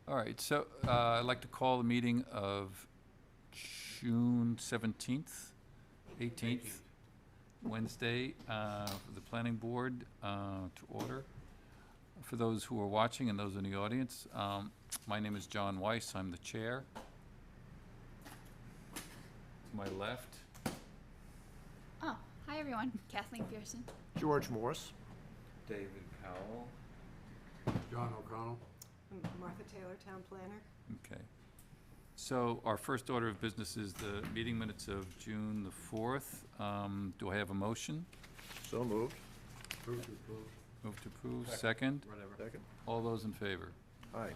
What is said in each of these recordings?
All right, so I'd like to call the meeting of June 17th, 18th, Wednesday, for the planning board to order. For those who are watching and those in the audience, my name is John Weiss. I'm the chair. To my left, Oh, hi everyone. Kathleen Pearson. George Morse. David Powell. John O'Connell. Martha Taylor, Town Planner. Okay. So our first order of business is the meeting minutes of June the 4th. Do I have a motion? So moved. Proof is proof. Move to approve. Second. Whatever. Second. All those in favor? Aye. Okay.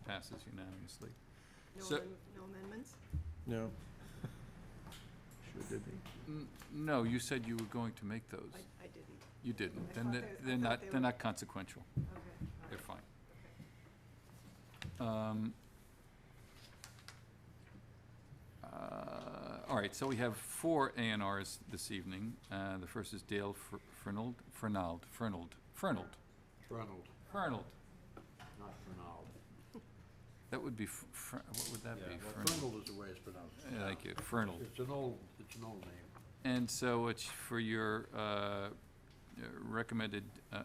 Passes unanimously. No So- no amendments? No. Sure did me. No, you said you were going to make those. I didn't. You didn't. I Then thought they're- they- I they're thought not, they they're were- not consequential. Okay. They're fine. Okay. All right, so we have 4 A&Rs this evening. The first is Dale Fernald, Fernald, not Fernald. That would be, what would that be? Yeah, well, Fernald. Fernald is the way it's pronounced. Thank you, Fernald. It's an old name. And so it's for your recommended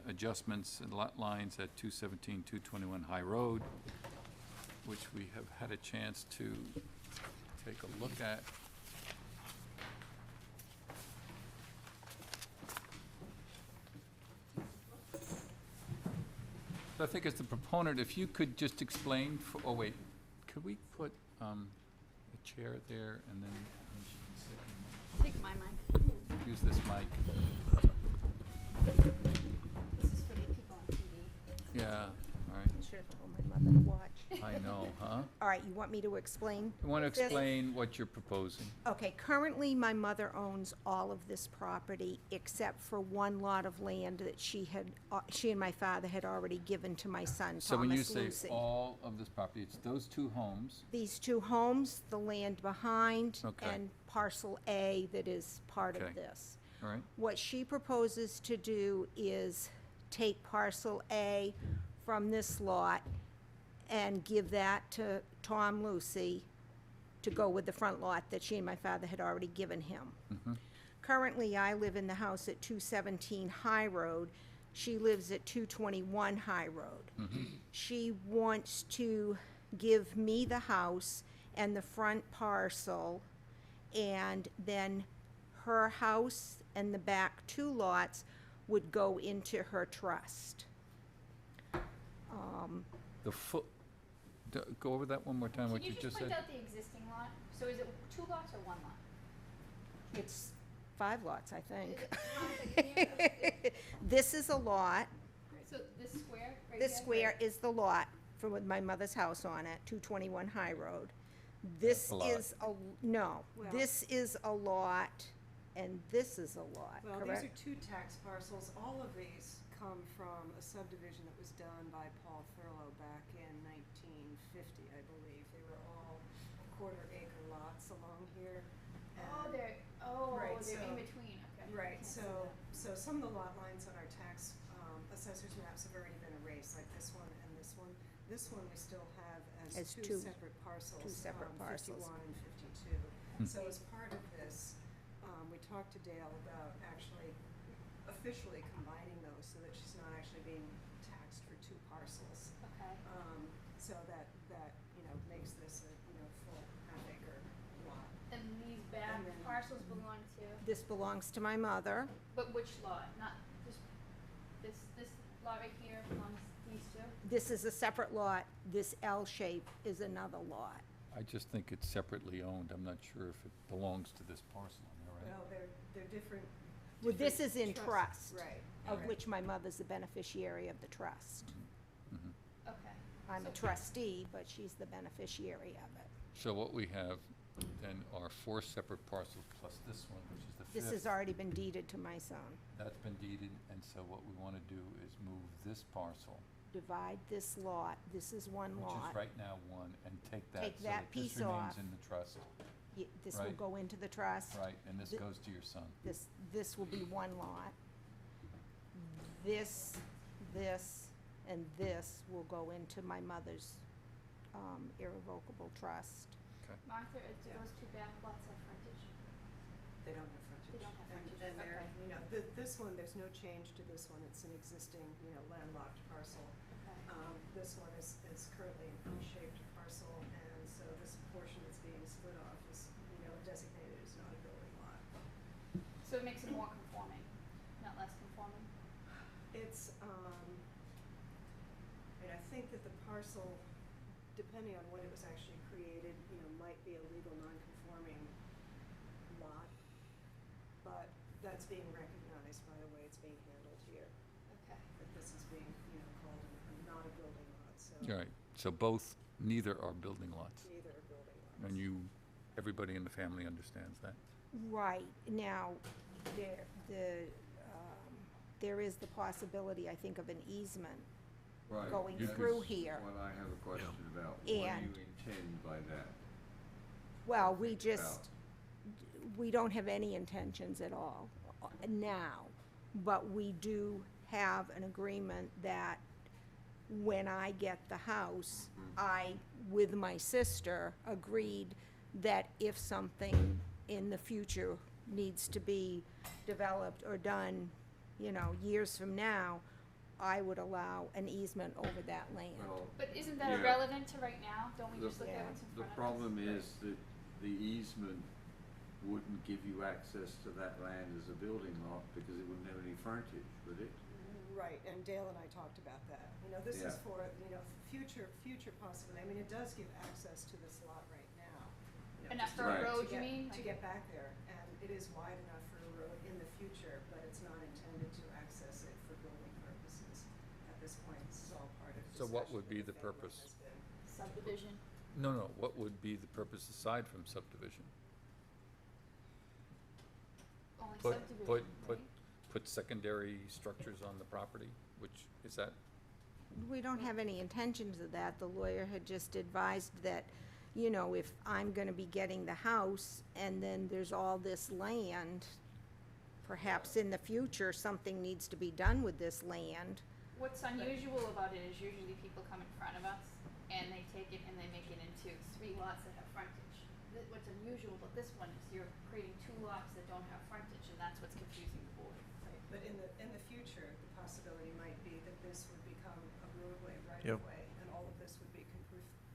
adjustments and lot lines at 217, 221 High Road, which we have had a chance to take a look at. So I think as the proponent, if you could just explain, oh wait, could we put a chair there and then she can sit Take my mic. and use this mic? This is for the people on TV. Yeah, all right. Should have told my mother to watch. I know, huh? All right, you want me to explain? You want to this? explain what you're proposing? Okay, currently my mother owns all of this property except for one lot of land that she and my father had already given to my son, So when you Thomas say Lucy. all of this property, it's those 2 homes? These 2 homes, the land behind, Okay. and parcel A that is part Okay. of this. All right, What she proposes to do is take parcel A from this lot and give that to Tom Lucy to go with the front lot that she and my father had already given him. Currently, I live in the house at 217 High Road. She lives at 221 High Road. She wants to give me the house and the front parcel, and then her house and the back 2 lots would go into her trust. the go over that one more time, what Can you you just just point said? out the existing lot? So is it 2 lots or 1 lot? It's 5 lots, I think. Can you- This is a lot. So this square right This here? square is the lot for with my mother's house on it, 221 High Road. This the lot. is no, Well- this is a lot, and this is a lot, Well, these correct? are 2 tax parcels. All of these come from a subdivision that was done by Paul Thurlow back in 1950, I believe. They were all 1/4 acre lots along here. Oh, and- they're Right, in so- between. Okay. Right, Can't see so some of the lot lines on our tax assessor's maps have already been erased, like this one and this one. This one we still have As as two- 2 separate parcels. 2 separate parcels. 51 and 52. So as part of this, we talked to Dale about actually officially combining those so that she's not actually being taxed for 2 parcels. that. Okay. So that, makes this a, full half-acre lot. And these back And then- parcels belong to, This belongs to my mother. but which lot? Not this lot right here belongs to these 2? This is a separate lot. This L shape is another lot. I just think it's separately owned. I'm not sure if it belongs to this parcel, am I right? Well, they're different. Well, this different is in trust, Right. of right. which my mother's the beneficiary of the trust. Okay. I'm a So- trustee, but she's the beneficiary of it. So what we have then are 4 separate parcels plus this one, which is the 5th. This has already been deeded to my son. That's been deeded, and so what we want to do is move this parcel, Divide this lot, this is one which lot. is right now 1, and take that Take so that that this piece off. remains in the trust, This will right. go into the trust. right? And this Th- goes to your son. This will be one lot. This, and this will go into my mother's irrevocable trust. Martha, do those two back lots have frontage? They don't have frontage. They don't have And- frontage, And they're, okay. you know, this one, there's no change to this one, it's an existing, you know, landlocked parcel. Okay. This one is currently an unshaped parcel, and so this portion that's being split off is, you know, designated as not a building lot. So it makes it more conforming, not less conforming? It's, I think that the parcel, depending on when it was actually created, you know, might be a legal non-conforming lot, but that's being recognized by the way it's being handled here, Okay. that this is being, you know, called not a building lot, so All right, so both, neither are building lots, neither are building lots. and you, everybody in the family understands that. Right, now, there is the possibility, I think, of an easement Right, going that through is here. what I have a question about. What do you And- intend by that? Well, we Think just, we don't have any intentions at all now, but we do have an agreement that when I get the house, I, with my sister, agreed that if something in the future needs to be developed or done, you know, years from now, I would allow an easement over that land. Well, But isn't that Yeah. irrelevant to right now? Don't we The- just look at what's in the front of us? problem is that the easement wouldn't give you access to that land as a building lot because it wouldn't have any frontage, would it? Right, and Dale and I talked about that. You know, this is Yeah. for, you know, future possibility. I mean, it does give access to this lot right now. You know, Enough just for to a get- road, to you get- mean? To Like- get back there, and it is wide enough for a road in the future, but it's not intended to access it for building purposes at this point. This is all part of So what discussion would that be the the family purpose? has been. Subdivision. No, what would be the purpose aside from subdivision? Only Put, subdivision, put, right? put secondary structures on the property, which, is that, We don't have any intentions of that. The lawyer had just advised that, you know, if I'm gonna be getting the house and then there's all this land, perhaps in the future, something needs to be done with this land. What's unusual about it is usually people come in front of us and they take it and they make it into 3 lots that have frontage. What's unusual about this one is you're creating 2 lots that don't have frontage, and that's what's confusing the board. Right, but in the future, the possibility might be that this would become a roadway right Yep. of way, and all of this would be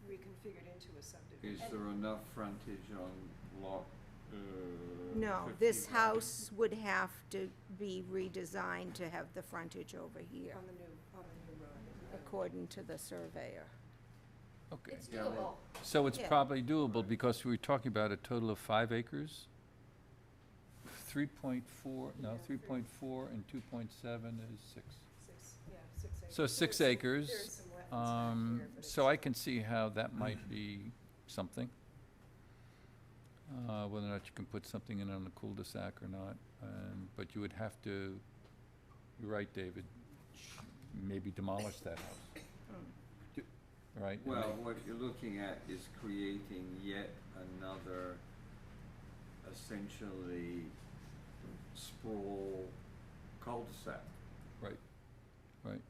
reconfigured into a Is subdivision. there enough frontage on lot, No, this 51? house would have to be redesigned to have the frontage over here, On the new road. according to the surveyor. okay. It's Yeah, well- doable. So it's Yeah. probably doable because we were talking about a total of 5 acres? 3.4, no, Yeah, 3.4 and 2.7 is 6. 6 acres. So 6 acres. There's some wetlands back here, but So it's- I can see how that might be something. Whether or not you can put something in on the cul-de-sac or not, but you would have to, you're right, David, maybe demolish that house. Do- Right? and Well, they- what you're looking at is creating yet another essentially sprawl cul-de-sac Right, right.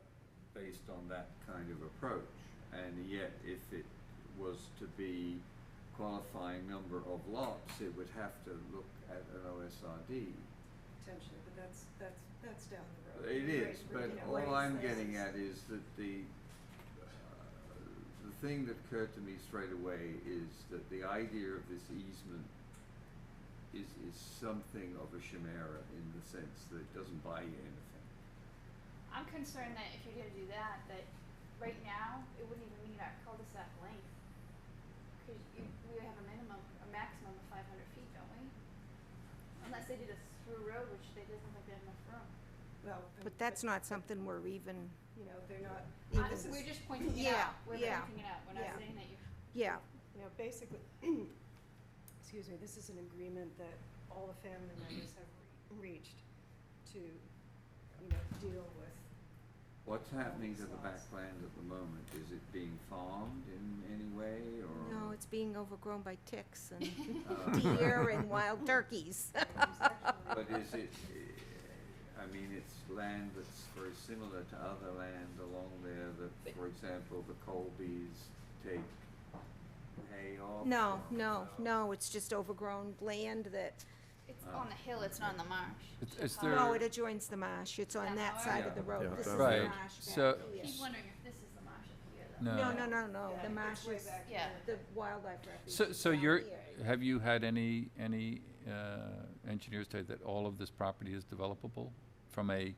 based on that kind of approach. And yet, if it was to be qualifying number of lots, it would have to look at an OSRD. Potentially, but that's down the road. It Right, is, you but know, all raise I'm this. getting at is that the thing that occurred to me straight away is that the idea of this easement is something of a chimera in the sense that it doesn't buy you anything. I'm concerned that if you're gonna do that, that right now, it wouldn't even meet our cul-de-sac length. Cause we have a maximum of 500 feet, don't we? Unless they did a through road, which they doesn't think they have enough room. Well, But that's not something we're even, You know, they're not, Even- Honestly, we're just pointing it Yeah, out, we're yeah, pointing it out, we're not yeah. saying that you, yeah, you know, basically, excuse me, this is an agreement that all the family members have reached to, you know, deal with. What's happening to the backland at the moment? Is it being farmed in any way, or? no, it's being overgrown by ticks and Uh, deer and wild turkeys. But is it, I mean, it's land that's very similar to other land along there that, for example, the Colbys take hay off. No, or- no, it's just overgrown land that, It's on the hill, it's not on the marsh. Is So there- how- no, it adjoins the marsh. It's on Down that the side road? of the Yeah, road. This is down the Right. marsh So- back I here. keep wondering if this is the marsh up here, though. No. No, Yeah, the it's marsh way is back Yeah. here. the wildlife refuge. So, is so down you're, here. have you had any engineers say that all of this property is developable from a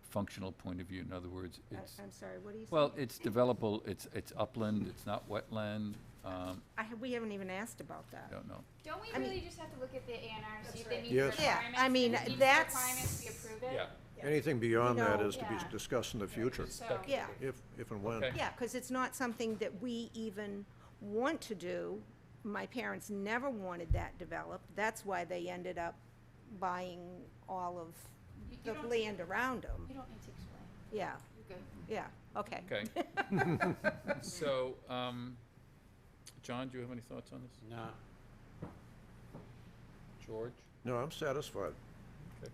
functional point of view? In other words, it's, I'm sorry, what do you say? well, it's developable, it's upland, it's not wetland, We haven't even asked about I that. don't know. Don't we I mean- really just have to look at the A and R to see if That's they right. meet the Yes. Yeah, requirements? I mean, If it meets the that's- requirements, we approve it? Anything beyond You that know- is to be Yeah. discussed in the future, So, Yeah, if and when. Okay. yeah, because it's not something that we even want to do. My parents never wanted that developed. That's why they ended up buying all of you the don't- land around them. You don't need to explain. Yeah, You're good. yeah, okay. Okay. So, John, do you have any thoughts on this? Nah. George? No, I'm satisfied. Okay.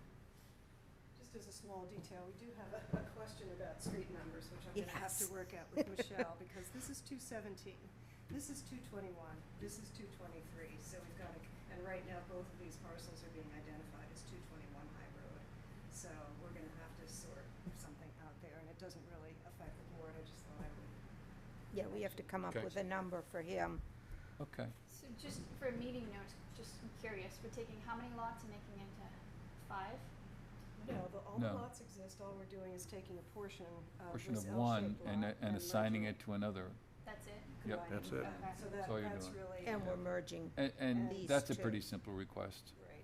Just as a small detail, we do have a question about street numbers, which I'm gonna have to Yes. work out with Michelle, because this is 217, this is 221, this is 223, so we've got to, and right now, both of these parcels are being identified as 221 High Road. So we're gonna have to sort something out there, and it doesn't really affect the board, I just thought I would. Yeah, we have to come up Okay. with a number for him. Okay. So just for meeting notes, just I'm curious, we're taking how many lots and making into 5? No, all the No. lots exist, all we're doing is taking a portion of Portion this of L-shaped one lot and assigning merging it to another. That's it? Yep. combining That's them. it. Okay. So That's all you're that's doing. really. And we're merging. And These that's a two. pretty simple request. Right,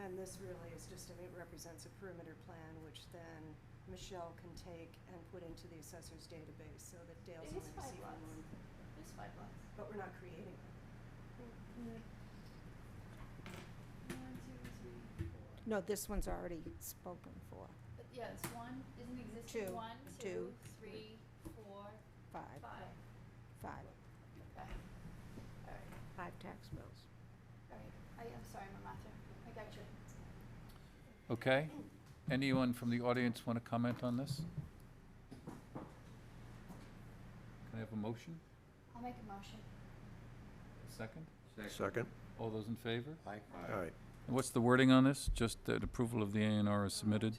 and this really is just, I mean, it represents a perimeter plan, which then Michelle can take and put into the assessor's database, so that Dale's It only is 5 receiving lots. one. There's 5 lots. But we're not creating them. 1, 2, 3, 4. No, this one's already spoken for. But yeah, it's 1, isn't existing Two, 1, 2, two, 3, 4, 5, 5. 5, Okay. All right. 5 tax bills. All right. I'm sorry, Martha. I got you. Okay? Anyone from the audience want to comment on this? Can I have a motion? I'll make a motion. Second? Second? All those in favor? Aye. All right. And what's the wording on this? Just that approval of the A and R is submitted?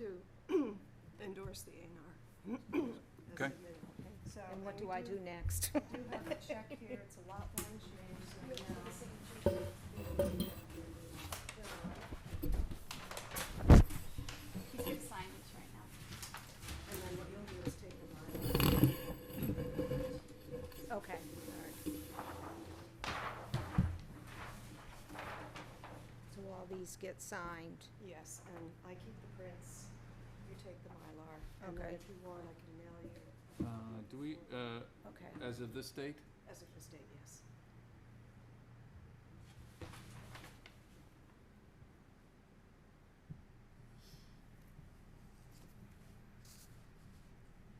To endorse the A&R. as Okay. submitted. So, And what we do I do next? do have a check here, it's a lot line change, so Wait for now. the signature. He's gonna sign this right now. And then what you'll do is take the line. Okay, all right. So all these get signed. Yes, and I keep the prints, you take the Mylar, and then Okay. if you want, I can mail you. Do we, Okay. as of this date? As of this date, yes.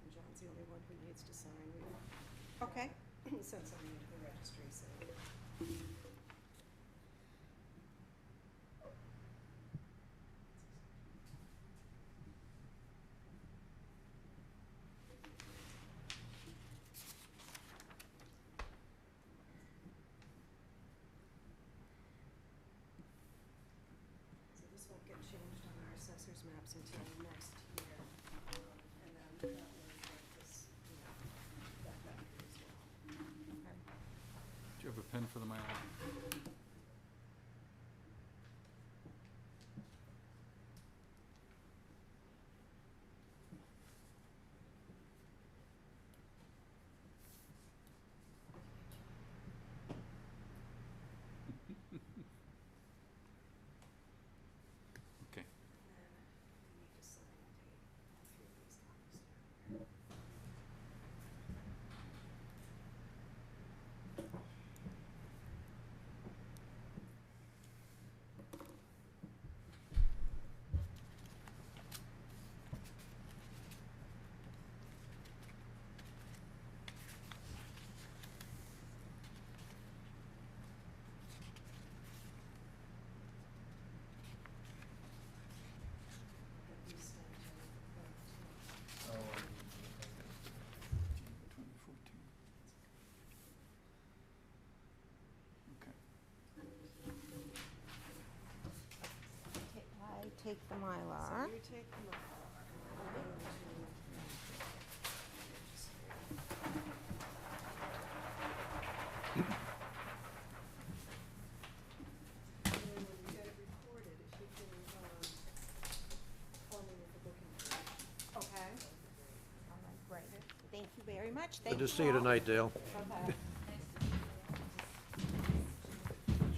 And John's the only one who needs to sign. Okay. We sent something to the registry, so. So this won't get changed on our assessor's maps until next year. And then that will make this, that boundary as well. Do you have a pen for the Mylar? Okay. And then you need to sign take the So Mylar. you take the Mylar, I'll go and then when you get it recorded, if you can, call me with the booking fee. Okay. All right, great. Thank you very much. Good Thank to see you all. tonight, Dale. Okay.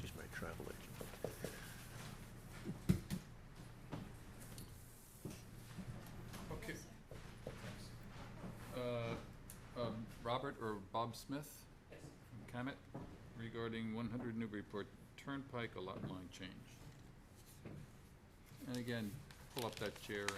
She's my travel agent. Okay. Robert or Bob Smith? From Camet, regarding 100 Newburyport Turnpike, a lot line change. And again, pull up that chair and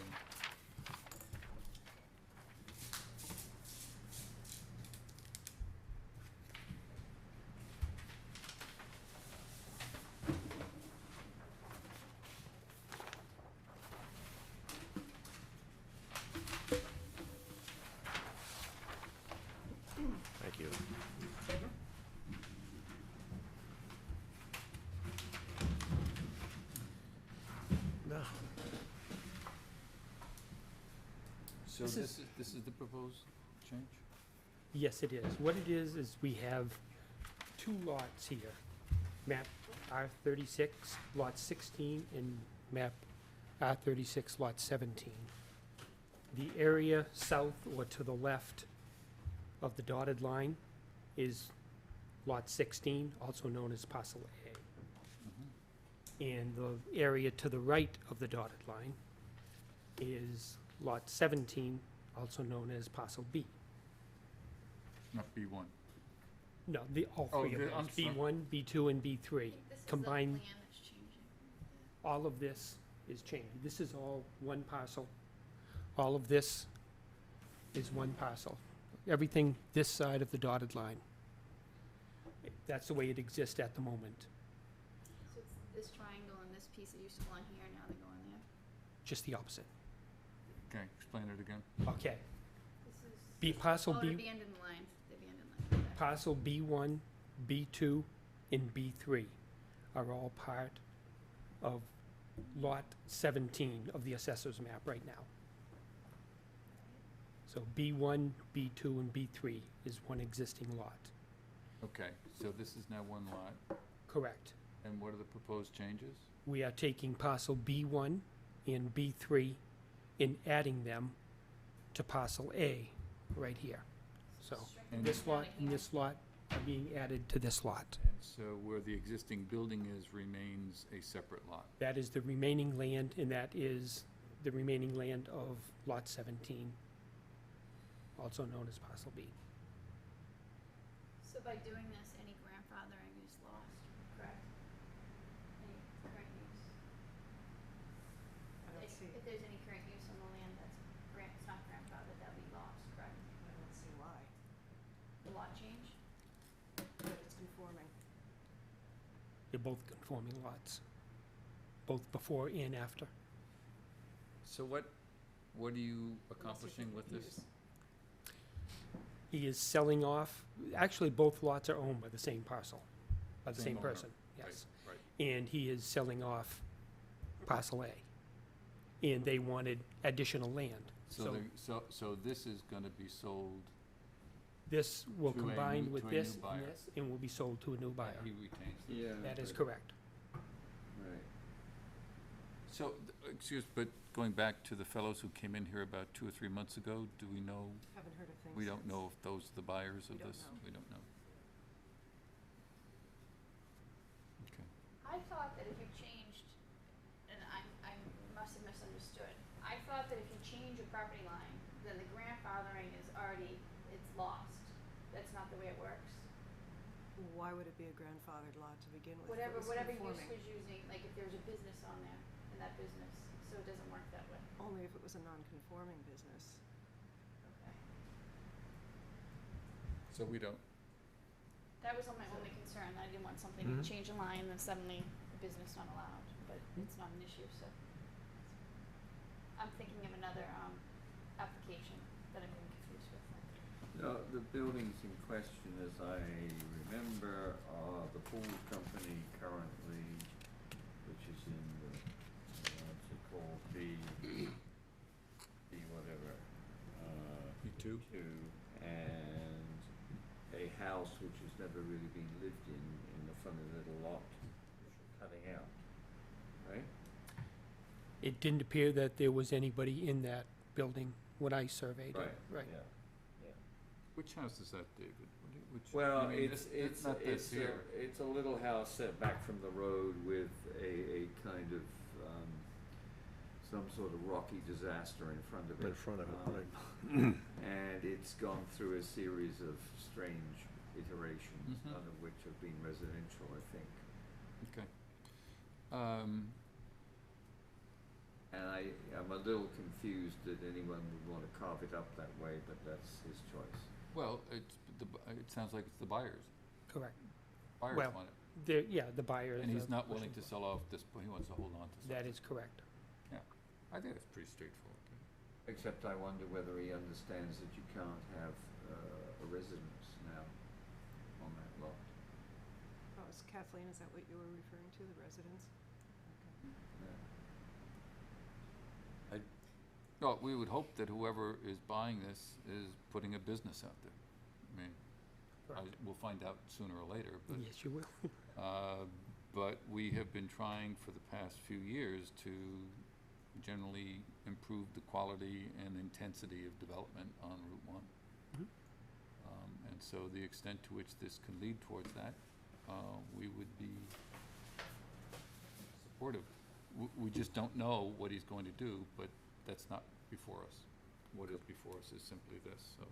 Thank you. Now, so this is the proposed change? Yes, it is. What it is we have two lots here. Map R36, lot 16, and map R36, lot 17. The area south or to the left of the dotted line is lot 16, also known as parcel A. And the area to the right of the dotted line is lot 17, also known as parcel B. Not B1. No, all Oh, three of I'm those, sorry. B1, B2, and B3. I think this is the Combine, plan that's changing. all of this is changing. This is all one parcel. All of this is one parcel. Everything this side of the dotted line. That's the way it exists at the moment, So it's this triangle and this piece that used to go on here, now they go on there. just the opposite. Okay, explain it again. Okay, This is. B, parcel Oh, B, the abandoned line, the abandoned line, okay. parcel B1, B2, and B3 are all part of lot 17 of the assessor's map right now. So B1, B2, and B3 is one existing lot. Okay, so this is now one lot, Correct. and what are the proposed changes? We are taking parcel B1 and B3 and adding them to parcel A right here. So And- this lot and this lot are being added to this lot. And so where the existing building is remains a separate lot. That is the remaining land, and that is the remaining land of lot 17, also known as parcel B. So by doing this, any grandfathering is lost, correct? Any current use? I don't see, If there's any current use on the land that's it's not grandfathered, that'll be lost, correct? I don't see why, The lot change? but it's conforming. They're both conforming lots, both before and after. So what are you accomplishing with this? He is selling off, actually, both lots are owned by the same parcel, by the Same same owner. person, yes. Right. And he is selling off parcel A. And they wanted additional land. So this is gonna be sold, This will To a combine new- with to a this new and buyer. this, and will be sold to a new buyer. he retains. Yeah. That is but- correct. Right. So, but going back to the fellows who came in here about 2 or 3 months ago, do we know, Haven't heard of things we don't since. know if those are the buyers of We don't this? know. We don't know. Okay. I thought that if you changed, and I must have misunderstood, I thought that if you change a property line, then the grandfathering is already, it's lost. That's not the way it works. Why would it be a grandfathered lot to begin with? if it Whatever, was whatever use conforming? was using, like if there was a business on there, in that business, so it doesn't work that way. Only if it was a non-conforming business. Okay. So we don't, That was my only concern, I didn't want something to Mhm. change in line and then suddenly the business not allowed, but it's not an issue, so. I'm thinking of another, application that I'm getting confused with. No, the buildings in question, as I remember, are the pool company currently, which is in the, what's it example, B whatever, B2? two, and a house which has never really been lived in the funny little lot, which we're cutting out, right? It didn't appear that there was anybody in that building when I surveyed it. Right. Yeah. Which house is that, David? Which, Well, I mean, it's not this here. it's a little house set back from the road with a kind of, some sort of rocky disaster in front of it. In front of it, Um, right. And it's gone through a series of strange iterations, Mhm. none of which have been residential, I think. Okay. And I'm a little confused that anyone would want to carve it up that way, but that's his choice. Well, it sounds like it's the buyers. Correct. Buyers Well, want it. The buyer. And is he's the not willing to pushing sell off this, he wants to hold on to something. That is correct. I think it's pretty straightforward. Except I wonder whether he understands that you can't have a residence now on that lot. Oh, is Kathleen, is that what you were referring to, the residence? Okay. Yeah. Well, we would hope that whoever is buying this is putting a business out there. I mean, we'll find out sooner or later, but, Yes, you will. but we have been trying for the past few years to generally improve the quality and intensity of development on Route 1. Mhm. And so the extent to which this can lead towards that, we would be supportive. We just don't know what he's going to do, but that's not before us. What is before us is simply this, so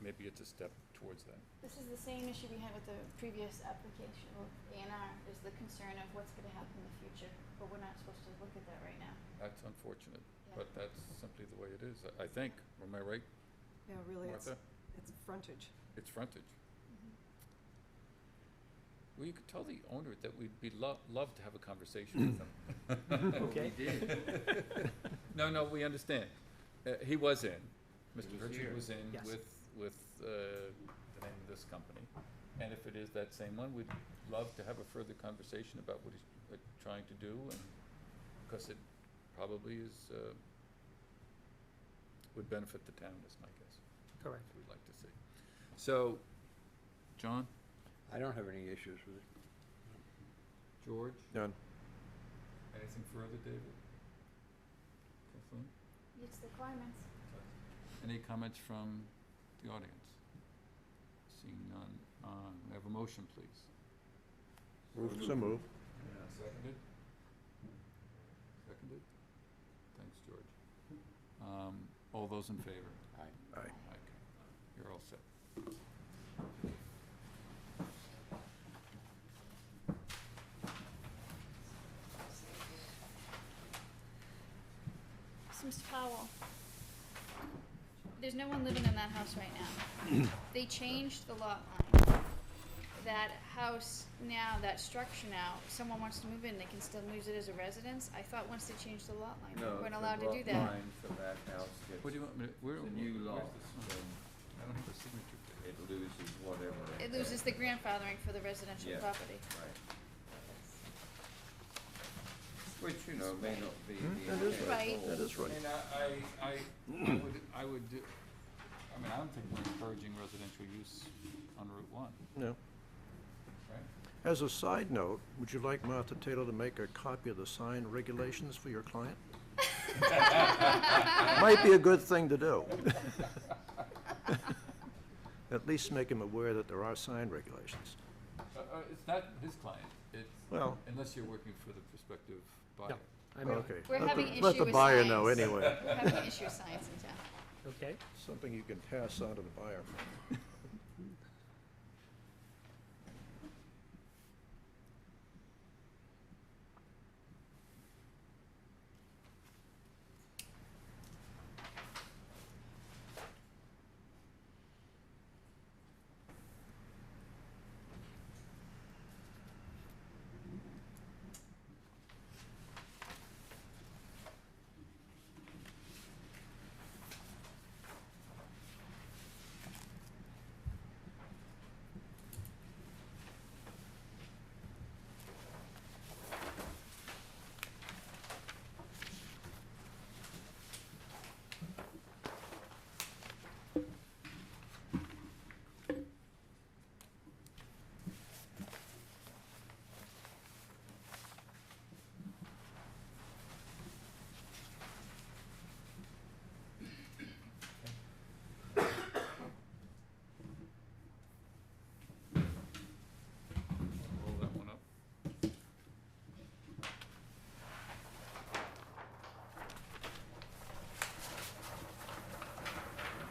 maybe it's a step towards that. This is the same issue we had with the previous application with A&R, is the concern of what's gonna happen in the future, but we're not supposed to look at that right now. That's unfortunate, Yeah. but that's simply the way it is, I think. Am I right, Yeah, really, Martha? it's frontage. It's frontage. Mm-hmm. Well, you could tell the owner that we'd be love to have a conversation with him. Okay. We did. No, we understand. He was in. Mr. was Pritchard here. was in Yes. with the name of this company. And if it is that same one, we'd love to have a further conversation about what he's trying to do, and, because it probably is, would benefit the town, is my guess. Correct. We'd like to see. So, John, I don't have any issues with it. George, Done. anything further, David? Kathleen? It's the requirements. Any comments from the audience? Seeing none, may I have a motion, please? So move. Seconded? Seconded? Thanks, George. All those in favor? Aye. Aye. Okay. You're all set. So, Mr. Powell, there's no one living in that house right now. They changed the lot line. That house now, that structure now, if someone wants to move in, they can still use it as a residence? I thought once they changed the lot line, they No, weren't the allowed to do lot that. line for that house What do you gets, want me to, where? the new where's lot, this? then I don't have a signature page. it loses whatever. It loses the grandfathering for the residential Yeah. property. Right. Which, you know, may not be the That is intent right. at all. That is I right. mean, I would, I don't think we're encouraging residential use on Route 1, No. right? As a side note, would you like Martha Taylor to make a copy of the sign regulations for your client? Might be a good thing to do. At least make him aware that there are sign regulations. It's not his client, it's, Well, unless you're working for the prospective buyer. No, I mean, okay. We're Let having the- issue Let the with buyer know signs. anyway. We're having an issue with science in town. okay. Something you can pass on to the buyer.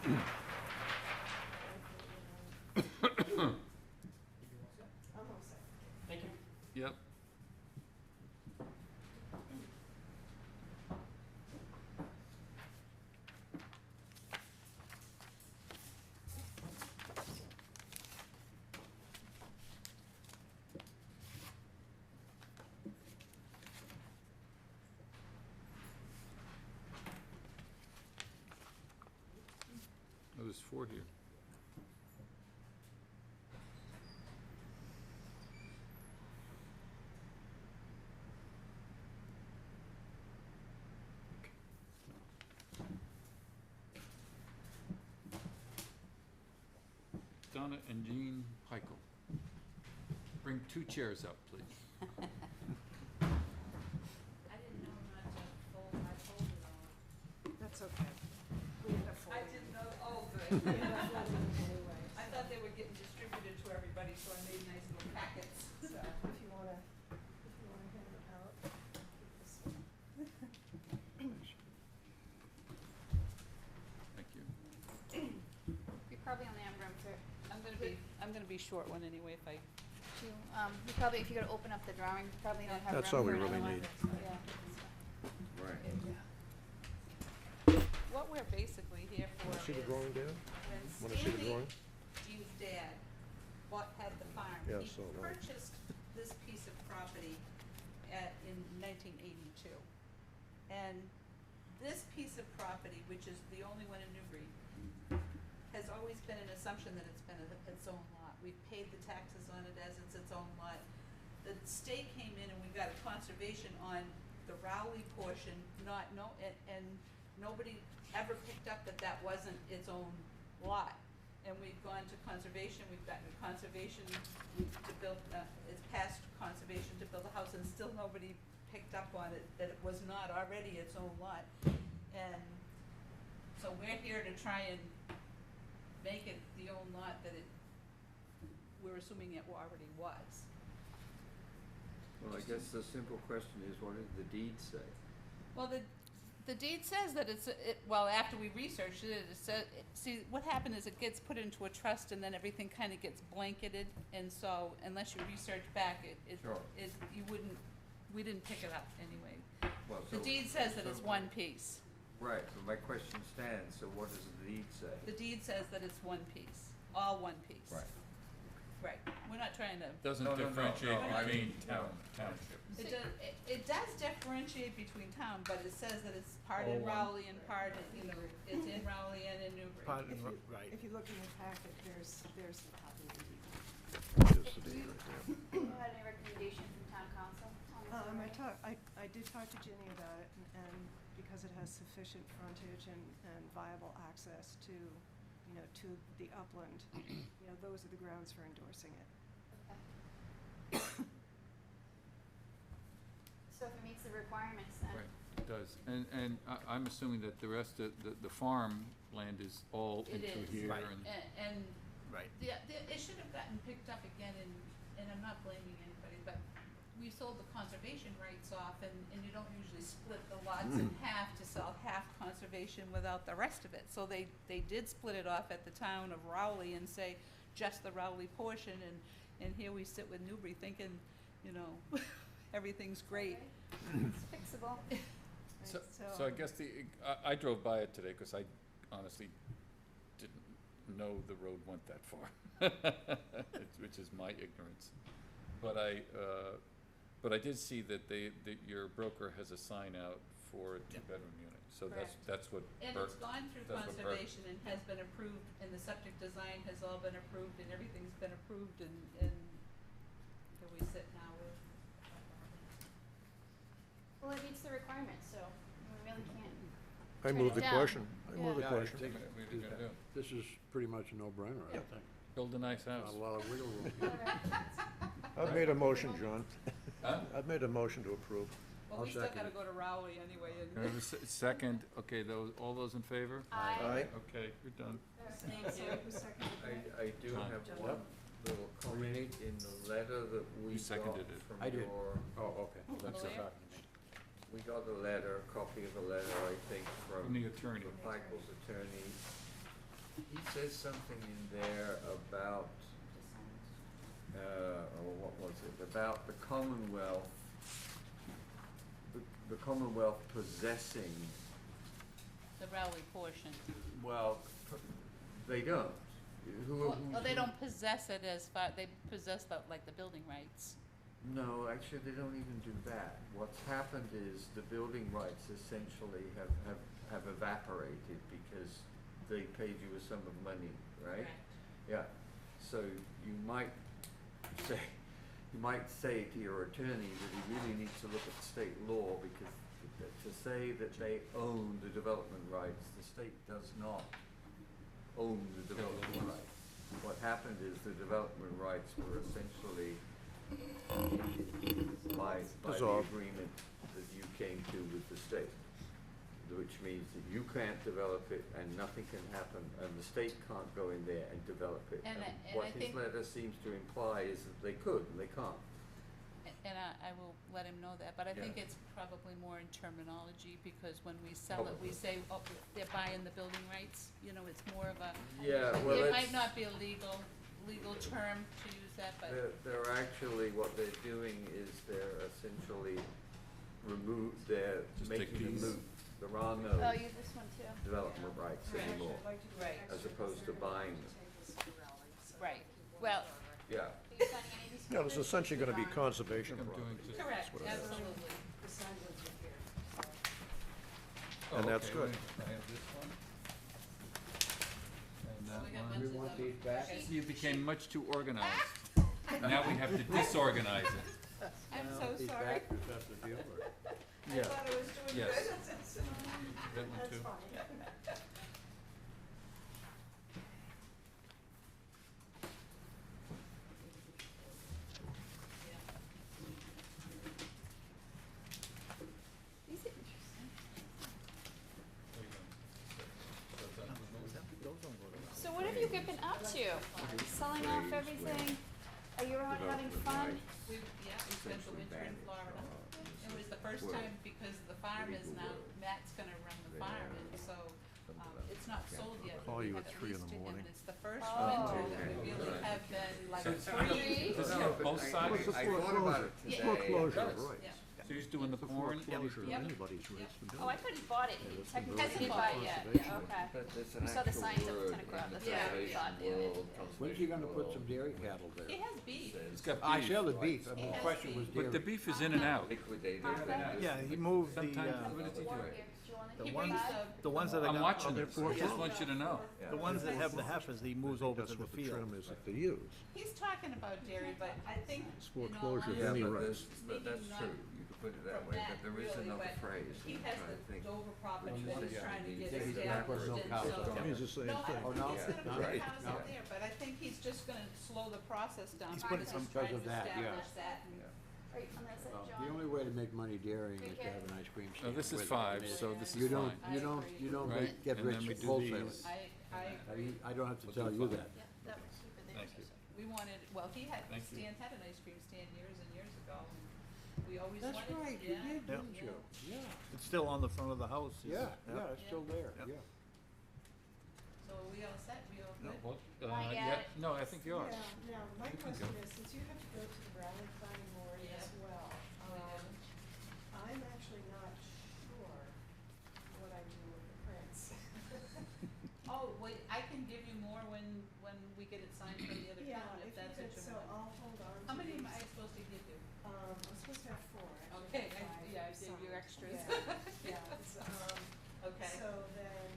I'm all set. Thank you. Yep. Oh, there's 4 here. Donna and Jean Heichel. Bring 2 chairs up, please. I didn't know not to fold my folder on. That's okay. We end up I folding didn't them. know, oh, We good. end up folding them anyway. I thought they were getting distributed to everybody, so I made nice little packets. So if you wanna hand them out, keep this one. Thank you. You're probably only have room for I'm gonna be short one anyway if I. two, you probably, if you're gonna open up the drawing, you probably don't have room That's all for we another really one. need. Yeah. Right. What we're basically here for Want to see the is drawing, Dan? when Want to see the Stanley, drawing? Jean's dad, had the farm. Yeah, He so do I. purchased this piece of property in 1982. And this piece of property, which is the only one in Newbury, has always been an assumption that it's been its own lot. We've paid the taxes on it as it's its own lot. The state came in and we got a conservation on the Rowley portion, and nobody ever picked up that that wasn't its own lot. And we've gone to conservation, we've gotten conservation to build, it's past conservation to build a house, and still nobody picked up on it, that it was not already its own lot. And so we're here to try and make it the own lot that we're assuming it already was. Well, I guess the simple question is, what did the deed say? Well, the deed says that well, after we researched it, it said, see, what happened is it gets put into a trust and then everything kinda gets blanketed, and so unless you research back, Sure. we didn't pick it up anyway. Well, The so- deed says that it's so- one piece. Right, but my question stands, so what does the deed say? The deed says that it's one piece, all one piece. Right. Right, we're not trying to, Doesn't No, no, no, differentiate no, I between mean- township. it does differentiate between town, but it says that it's part in All one. Rowley and part in, it's in Rowley and in Newbury. Right. If you look in your packet, there's the copy of the deed. Just the deed right there. You had any recommendation from town council on this already? I did talk to Ginny about it, and because it has sufficient frontage and viable access to, to the upland, those are the grounds for endorsing it. Okay. So if it meets the requirements, then. Right, it does. And I'm assuming that the rest of, the farm land is all It into is. here Right. and. And Right. it should have gotten picked up again, and I'm not blaming anybody, but we sold the conservation rights off, and you don't usually split the lots in half to sell half conservation without the rest of it. So they did split it off at the town of Rowley and say just the Rowley portion, and here we sit with Newbury thinking, everything's great. Okay. It's fixable. So I guess I drove by it today, cause I honestly didn't know the road went that far, which is my ignorance. But I did see that that your broker has a sign out for a 2-bedroom unit, so Correct. that's what And Bert, it's gone through that's what Bert- conservation and has been approved, and the septic design has all been approved, and everything's been approved, and here we sit now with. Well, it meets the requirements, so we really can't. I Turn move it the down. question. I move the Yeah, I question. think What are you gonna do? this is pretty much a no-brainer, I think. Build a nice Not house. a lot of wiggle room. I've made a motion, John. Huh? I've made a motion to approve. Well, I'll we still second gotta it. go to Rowley anyway, Can I have a second, okay, all those in favor? Aye. Okay, you're done. Thank So you. who seconded that? I do John. have John. one little comment in the letter that we You got seconded it. from I did. your, Oh, okay. That's Lawyer? talking to me. we got a letter, a copy of a letter, I think, From from the attorney. Michael's attorney, he says something in there about, or what was it, about the Commonwealth, the Commonwealth possessing, The Rowley portion. well, they don't. Well, they don't possess it as far, they possess the, like, the building rights. No, actually, they don't even do that. What's happened is the building rights essentially have evaporated because they paid you a sum of money, right? Yeah, so you might say to your attorney that he really needs to look at state law, because to say that they own the development rights, the state does not own the development rights. What happened is the development rights were essentially by the Dissolved. agreement that you came to with the state, which means that you can't develop it and nothing can happen, and the state can't go in there and develop it. And What I his think- letter seems to imply is that they could, and they can't. And I will let him know that, but I think Yeah. it's probably more in terminology, because when we sell it, we say, oh, they're buying the building rights, you know, it's more of a, Yeah, well, it it's. might not be a legal term to use that, but, They're actually, what they're doing is they're essentially they're Just take making them these. moot. There are Oh, no use this one too. development rights Right. anymore. I'd like to do Right. extra As opposed to conservative buying to them. take this to Raleigh, so Right. that people Well- know, right? Yeah. Are you signing any of these? Yeah, there's papers? essentially gonna be Fine. conservation I'm doing property. just- correct, what it is. absolutely. The sign goes in here, so. And that's okay, good. wait, I have this one. And So we got that one. bunches We want of- these back? okay. See, it became much too organized. Now we have to disorganize it. I'm so These sorry. back, is that the deal, or? Yeah. I thought I was doing Yes. good. That one That's too. fine. These are interesting. So what have you been up to? Selling off everything? Are you out having fun? We spent the winter in Florida. It was the first time, because the farm is now, Matt's gonna run the farm, and so, it's not sold yet. but Call we you have at at 3 in least the to- morning. And it's the first Oh. winter that we really have been like So free. does he have both sides? It's a I thought about it It's today. foreclosure of Does. rights. Yeah. So he's doing the It's a corn? foreclosure of Yep. anybody's rights to do Oh, I it. thought he bought it. He it's technically Hasn't didn't bought buy it yet. conservation. Yeah, okay. But there's an We saw the actual signs up at word 10 o'clock. in the That's what I conservation thought they world, would- When's he gonna put conservation some world, dairy cattle there? He has beef. It's got I beef. sell the beef, I mean, He the has question beef. was But the dairy. beef is in and out. liquidated. Yeah, he moved the, Sometimes, what does he do? the He ones, brings the ones that are I'm gonna, watching they're this, I just want you to know. the ones that have the heifers, he moves over to That's the what the field. term is that they use. He's talking about dairy, but I think, It's in all foreclosure of Yeah, any but rights. that's Speaking true, you could put it that from way, that, but there is really, another but phrase, he I'm has trying to the think. Dover property Which that is he's the- trying to get He's not established, putting no and cows so. up there. Means the same No, I thing. don't Oh, think no? he's gonna put Right. cows No. up there, but I think he's just gonna slow the process down, He's because putting he's some- trying to because of that, yeah. establish that. and- Right, on that side, Well, John. the only way to make money dairying is to have an ice cream stand. No, this is with it. 5, And so this You is don't, fine. you don't, you don't Right, make- get and then rich we do wholesaling. these. I agree. I don't have to We'll tell do you five. that. Yeah, that would keep it there. Thank you. We wanted, well, he had, Thank you. Stan had an ice cream stand years and years ago, and we always That's wanted, right, you yeah. did, Yeah. didn't you? Yeah, It's still on the front of the house. yeah, yeah, it's still there, Yep. yeah. So are we all set, we all No, good? well, Not yeah, yet. no, I think you are. Yeah, now, my You can question go. is, since you have to go to the Raleigh Planning Board Yeah. as well, I'm actually not sure what I do with the prints. Oh, wait, I can give you more when we get it signed from the other Yeah, town, if if you that's what could, you so want. I'll hold on to How many am these. I supposed to give you? I'm supposed to have 4, actually. Okay, have I 5 gave you signed. extras. Yeah, yeah, so, Okay. so then,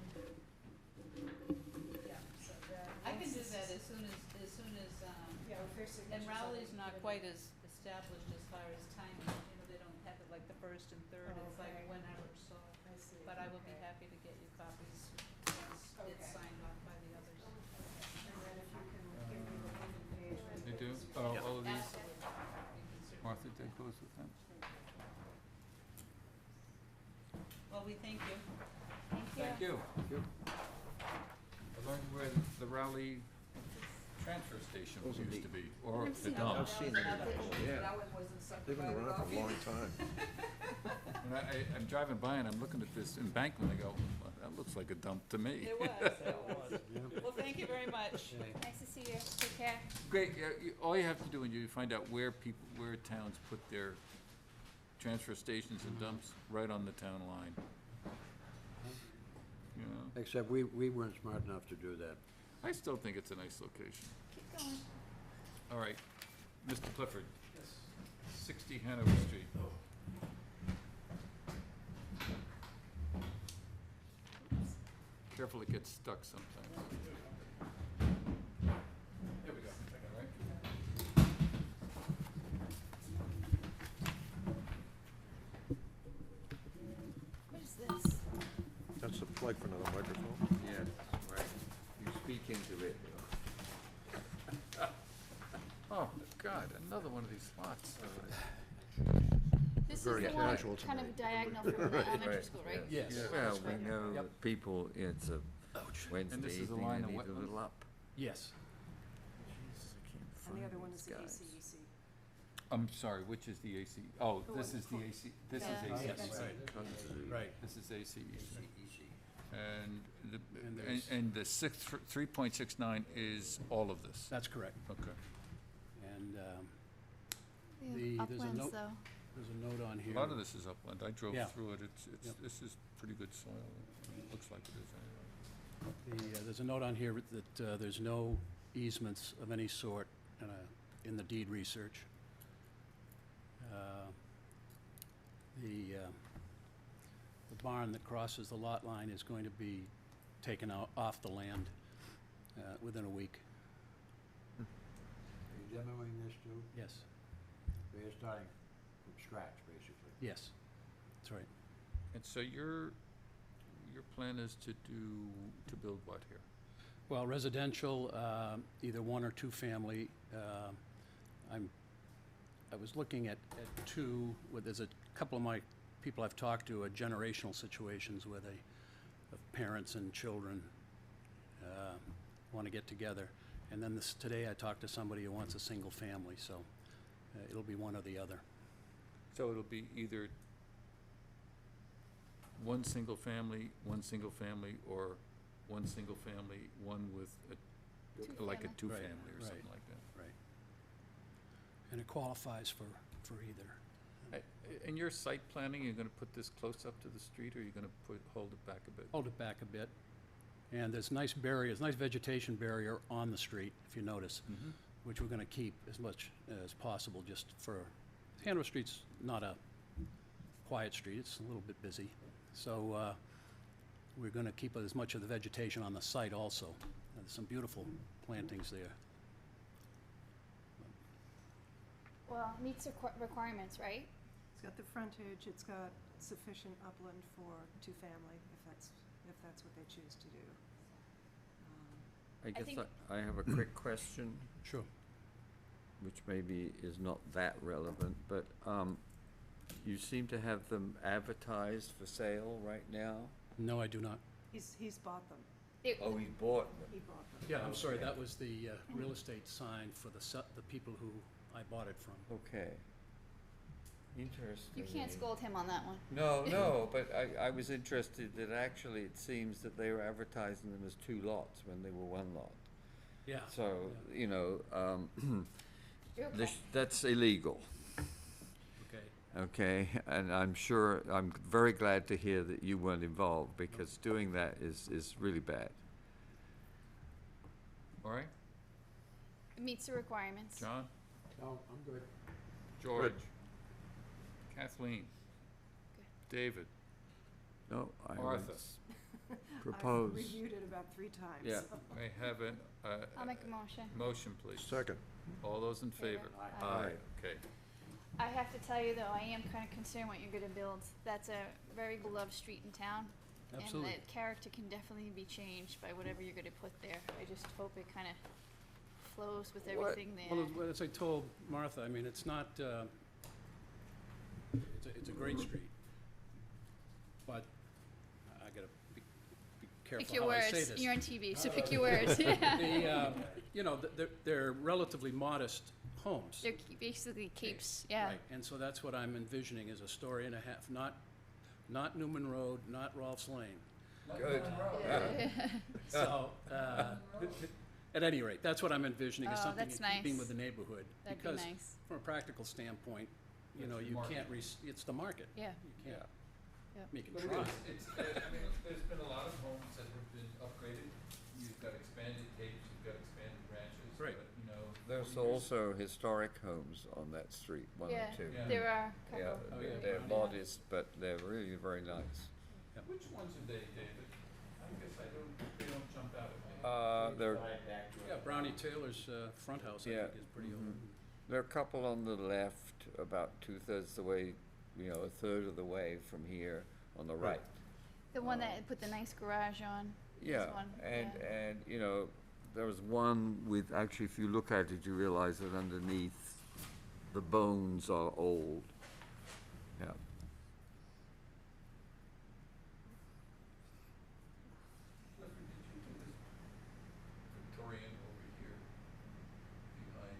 yeah, so then. I can once do this that is- as soon as, Yeah, if their signatures. and I'll Rowley's be not given- quite as established as far as timing, you know, they don't have it like the first and third, Oh, it's like okay. whenever, so. I see. But I will be okay. happy to get you copies once it's Okay. signed off by the others. And then if you can give me the one page. with You do? this- Oh, all of these? Absolutely. We can certainly- Martha did goes with them? Well, we thank you. Thank you. Thank you. I learned where the Rowley transfer station Those are used neat. to be, or I've the seen dump. I've seen them. Yeah. That one wasn't They've been subdivided around off for a yet. long time. And I'm driving by and I'm looking at this embankment, I go, that looks like a dump to me. It was. Well, thank you very much. Nice to see you. Take care. Great, all you have to do when you find out where towns put their transfer stations and dumps, right on the town line. You know, Except we weren't smart enough to do that. I still think it's a nice location. Keep going. All right, Mr. Clifford. Yes. 60 Hanover Street. Careful, it gets stuck sometimes. There we go. All right. What is this? That's the plug for another microphone. Yes, right. You speak into it. Oh, God, another one of these slots. This is Very the one casual kind tonight. of diagonal from the elementary Right. school, right? Yes. Well, we know that people, it's a Wednesday And this is a evening, line they of need a wetlands? little up. Yes. And the other one is the ACEC. I'm sorry, which is the AC? Oh, The this one is the before. AC, this is Yeah. ACEC. Right. This is ACEC. And the, And there's- and the 3.69 is all of this? That's correct. Okay. And Yeah, there's a uplands, note- though. there's a note on A here. lot of this is upland. I drove Yeah. through it. Yep. This is pretty good soil. It looks like it is anyway. There's a note on here that there's no easements of any sort in the deed research. The barn that crosses the lot line is going to be taken out, off the land within a week. Are you demoing this too? Yes, So you're starting from scratch, basically? yes, that's right. And so your plan is to build what here? Well, residential, either one or two family. I was looking at two, there's a couple of my people I've talked to are generational situations where parents and children want to get together. And then today I talked to somebody who wants a single family, so it'll be one or the other. So it'll be either one single family, or one single family, one with like a Two-family. two-family Right, or right. something like that. Right. And it qualifies for either. In your site planning, you're gonna put this close up to the street, or you're gonna hold it back a bit? Hold it back a bit. And there's nice barriers, nice vegetation barrier on the street, if you notice, which we're gonna keep as much as possible just for, Hanover Street's not a quiet street, it's a little bit busy. So, we're gonna keep as much of the vegetation on the site also. There's some beautiful plantings there. Well, it meets the requirements, right? It's got the frontage, it's got sufficient upland for two-family, if that's what they choose to do. I guess think- I have a quick question, Sure. which maybe is not that relevant, but you seem to have them advertised for sale right now? No, I do not. He's bought them, It- Oh, he bought them. he bought them. Yeah, I'm sorry, that was the real estate sign for the people who I bought it from. Okay. Interesting. You can't scold him on that one. No, but I was interested that actually it seems that they were advertising them as two lots when they were one lot. Yeah. So, you know, You're okay. that's illegal, Okay. okay? And I'm very glad to hear that you weren't involved, because doing that is really bad. All right, It meets the requirements. John, No, I'm good. George, Kathleen, David, No, I Martha. was proposed. I've reviewed it about 3 times. Yeah. I have a I'll make a motion. motion, please. Second. All those in favor? Aye. Okay. I have to tell you, though, I am kind of concerned what you're gonna build. That's a very beloved street in town. Absolutely. And the character can definitely be changed by whatever you're gonna put there. I just hope it kind of flows with everything there. Well, as I told Martha, I mean, it's not, it's a great street, but I gotta be Pick careful your how I say words. this. You're on TV, so pick your words. You know, they're relatively modest homes. They're basically capes, yeah. Right, and so that's what I'm envisioning, is a story and a half, not Newman Road, not Rolfs Lane. Good. So, at any rate, that's what I'm envisioning, is Oh, something in that's keeping nice. with the neighborhood. That'd be Because nice. from a practical standpoint, you know, It's the you market. can't, it's the market. Yeah. You can't, Yep. you can But it try. is, it's, I mean, there's been a lot of homes that have been upgraded. You've got expanded capes, you've got expanded ranches. Right. But, you know. There's 40 years- also historic homes on that street, one or Yeah, two. Yeah. there are a Yeah, couple. Oh, yeah. they're Yeah. modest, but they're really very nice. Which ones are they, David? I guess they don't jump out at me. They're, Yeah, Brownie Taylor's front house, I Yeah. think, is pretty old. Mhm. there are a couple on the left, about 2/3 the way, you know, a third of the way from here on the right. The one that put the nice garage on. this Yeah, one, and, yeah. and, you know, there was one with, actually, if you look at it, you realize that underneath, the bones are old. Yeah. Clifford, did you do this Victorian over here behind?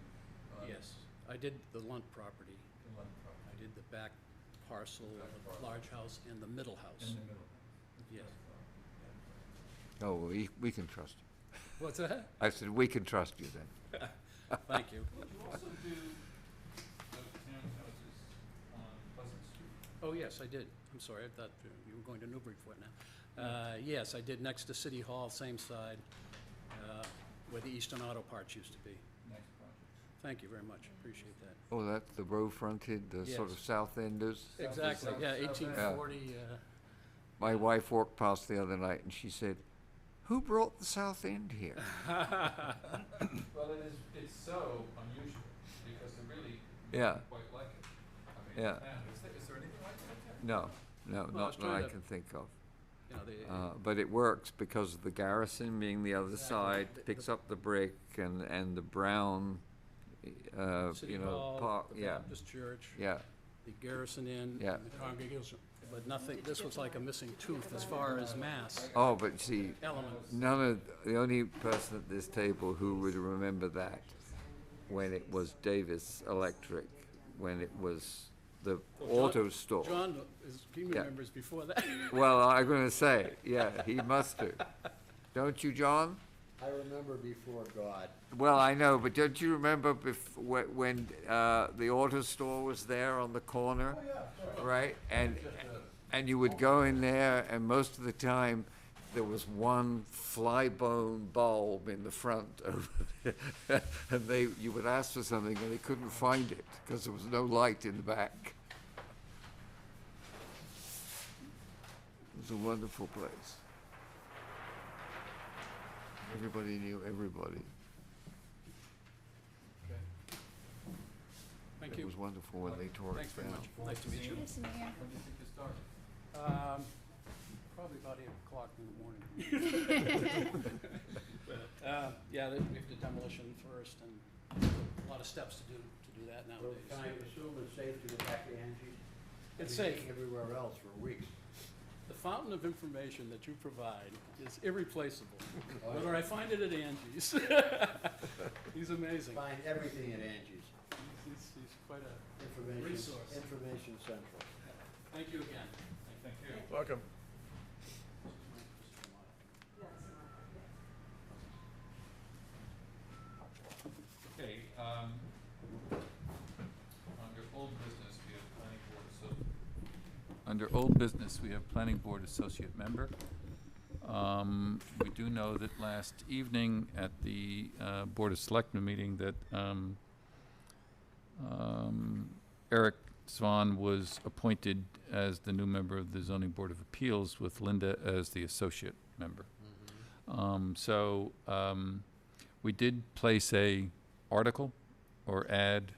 Yes, I did the Lunt property. The Lund property? I did the back parcel, Back the parcel. large house, and the middle house. In the middle. Yes. Oh, we can trust you. What's that? I said, we can trust you then. Thank you. Would you also do those townhouses on Pleasant Street? Oh, yes, I did. I'm sorry, I thought you were going to Newburyport now. Yes, I did next to City Hall, same side, where the Eastern Auto Parts used to be. Nice project. Thank you very much, appreciate that. Oh, that's the row fronted, the sort of Yes. south enders? Exactly, yeah, South- 1840, My wife walked past the other night and she said, who brought the south end here? Well, it's so unusual because they're really Yeah. quite like it. I mean, Yeah. town, is there anything like that? No, I was not that trying I to- can think of. you know, the, But it works because of the garrison being the other side, picks up the brick and the brown, City you know, Hall, park, the yeah, Baptist Church, yeah. the Garrison Inn, Yeah. and the congregation, but nothing, this was like a missing tooth as far as mass Oh, but see, elements. the only person at this table who would remember that when it was Davis Electric, when it was the auto store. John, he Yeah. remembers before that. Well, I'm gonna say, yeah, he must have. Don't you, John? I remember before God. Well, I know, but don't you remember when the auto store was there on the corner? Right? And you would go in there, and most of the time, there was one fly-blown bulb in the front over there. And you would ask for something, and they couldn't find it, because there was no light in the back. It was a wonderful place. Everybody knew everybody. Thank It you. was wonderful when they tore it Thanks very down. much. Nice to meet you. Nice to meet you. When do you think you started? Probably about 8 o'clock in the morning. But, yeah, we have the demolition first, and a lot of steps to do that So nowadays. can I assume it's safe to go back to Angie's? It's I've been safe. everywhere else for weeks. The fountain of information that you provide is irreplaceable, Oh, whether yeah. I find it at Angie's. He's amazing. Find everything at Angie's. He's quite a Information, resource. Information Central. Thank you again. Thank you. Welcome. Okay, under old business, we have planning board under old business, we have planning board associate member. We do know that last evening at the Board of Selectmen meeting that Eric Swan was appointed as the new member of the Zoning Board of Appeals with Linda as the associate member. We did place a article or ad,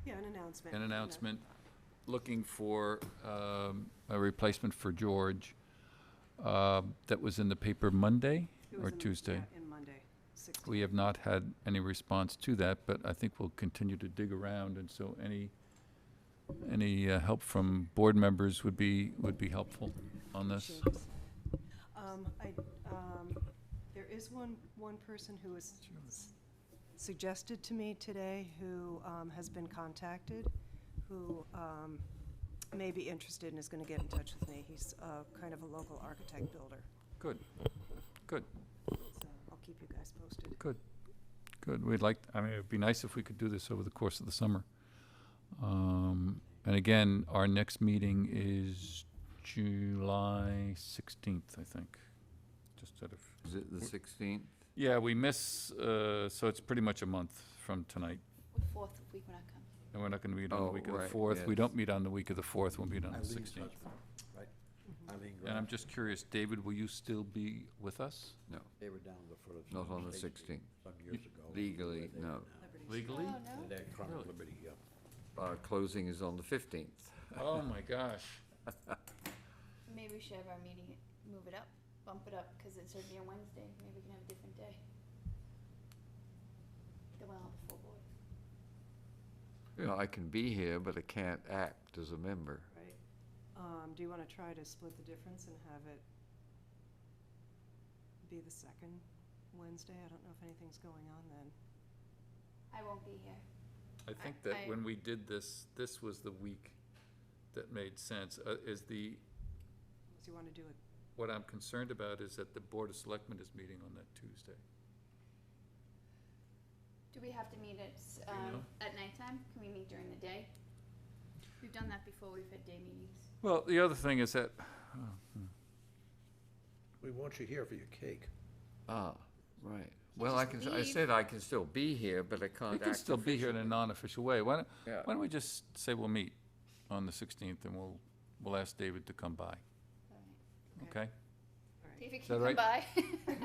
Yeah, an announcement. an announcement, looking for a replacement for George. That was in the paper Monday It was or in- Tuesday. yeah, in Monday, 16. We have not had any response to that, but I think we'll continue to dig around, and so any help from board members would be helpful on this. There is one person who was suggested to me today who has been contacted, who may be interested and is going to get in touch with me. He's kind of a local architect builder. Good, good, So I'll keep you guys posted. good. We'd like, I mean, it'd be nice if we could do this over the course of the summer. And again, our next meeting is July 16th, I think. Just sort of, Is it the 16th? yeah, we miss, so it's pretty much a month from tonight. The fourth week when I come. And we're not gonna meet on the Oh, week of the right, 4th. We yes. don't meet on the week of the 4th, we'll meet on the Eileen's 16th. husband, right? Eileen And I'm Grant. just curious, David, will you still be with us? No, They were down the foot of. not some on the state 16th. Some years ago. Legally, They no. were Liberty Legally? Oh, down. no? They had Chronic Really? Liberty, yeah. Our closing is on the 15th. Oh, my gosh. Maybe we should have our meeting, move it up, bump it up, cause it's gonna be on Wednesday, maybe we can have a different day. Then we'll have a full board. You know, I can be here, but I can't act as a member. Right. Do you wanna try to split the difference and have it be the second Wednesday? I don't know if anything's going on then. I won't be here. I think I- that when we did this, this was the week that made sense. Is the, Unless you wanna do it, what I'm concerned about is that the Board of Selectmen is meeting on that Tuesday. Do we have to meet know? at nighttime? Can we meet during the day? We've done that before, we've had day meetings. Well, the other thing is that, We want you here for your cake. Ah, right. Well, I just can, I leave. said I can still be here, but I can't we act. can still be here in a officially. non-official way. Yeah. Why don't we just say we'll meet on the 16th and we'll ask David to come by, Alright. okay? alright. David that can come right? by.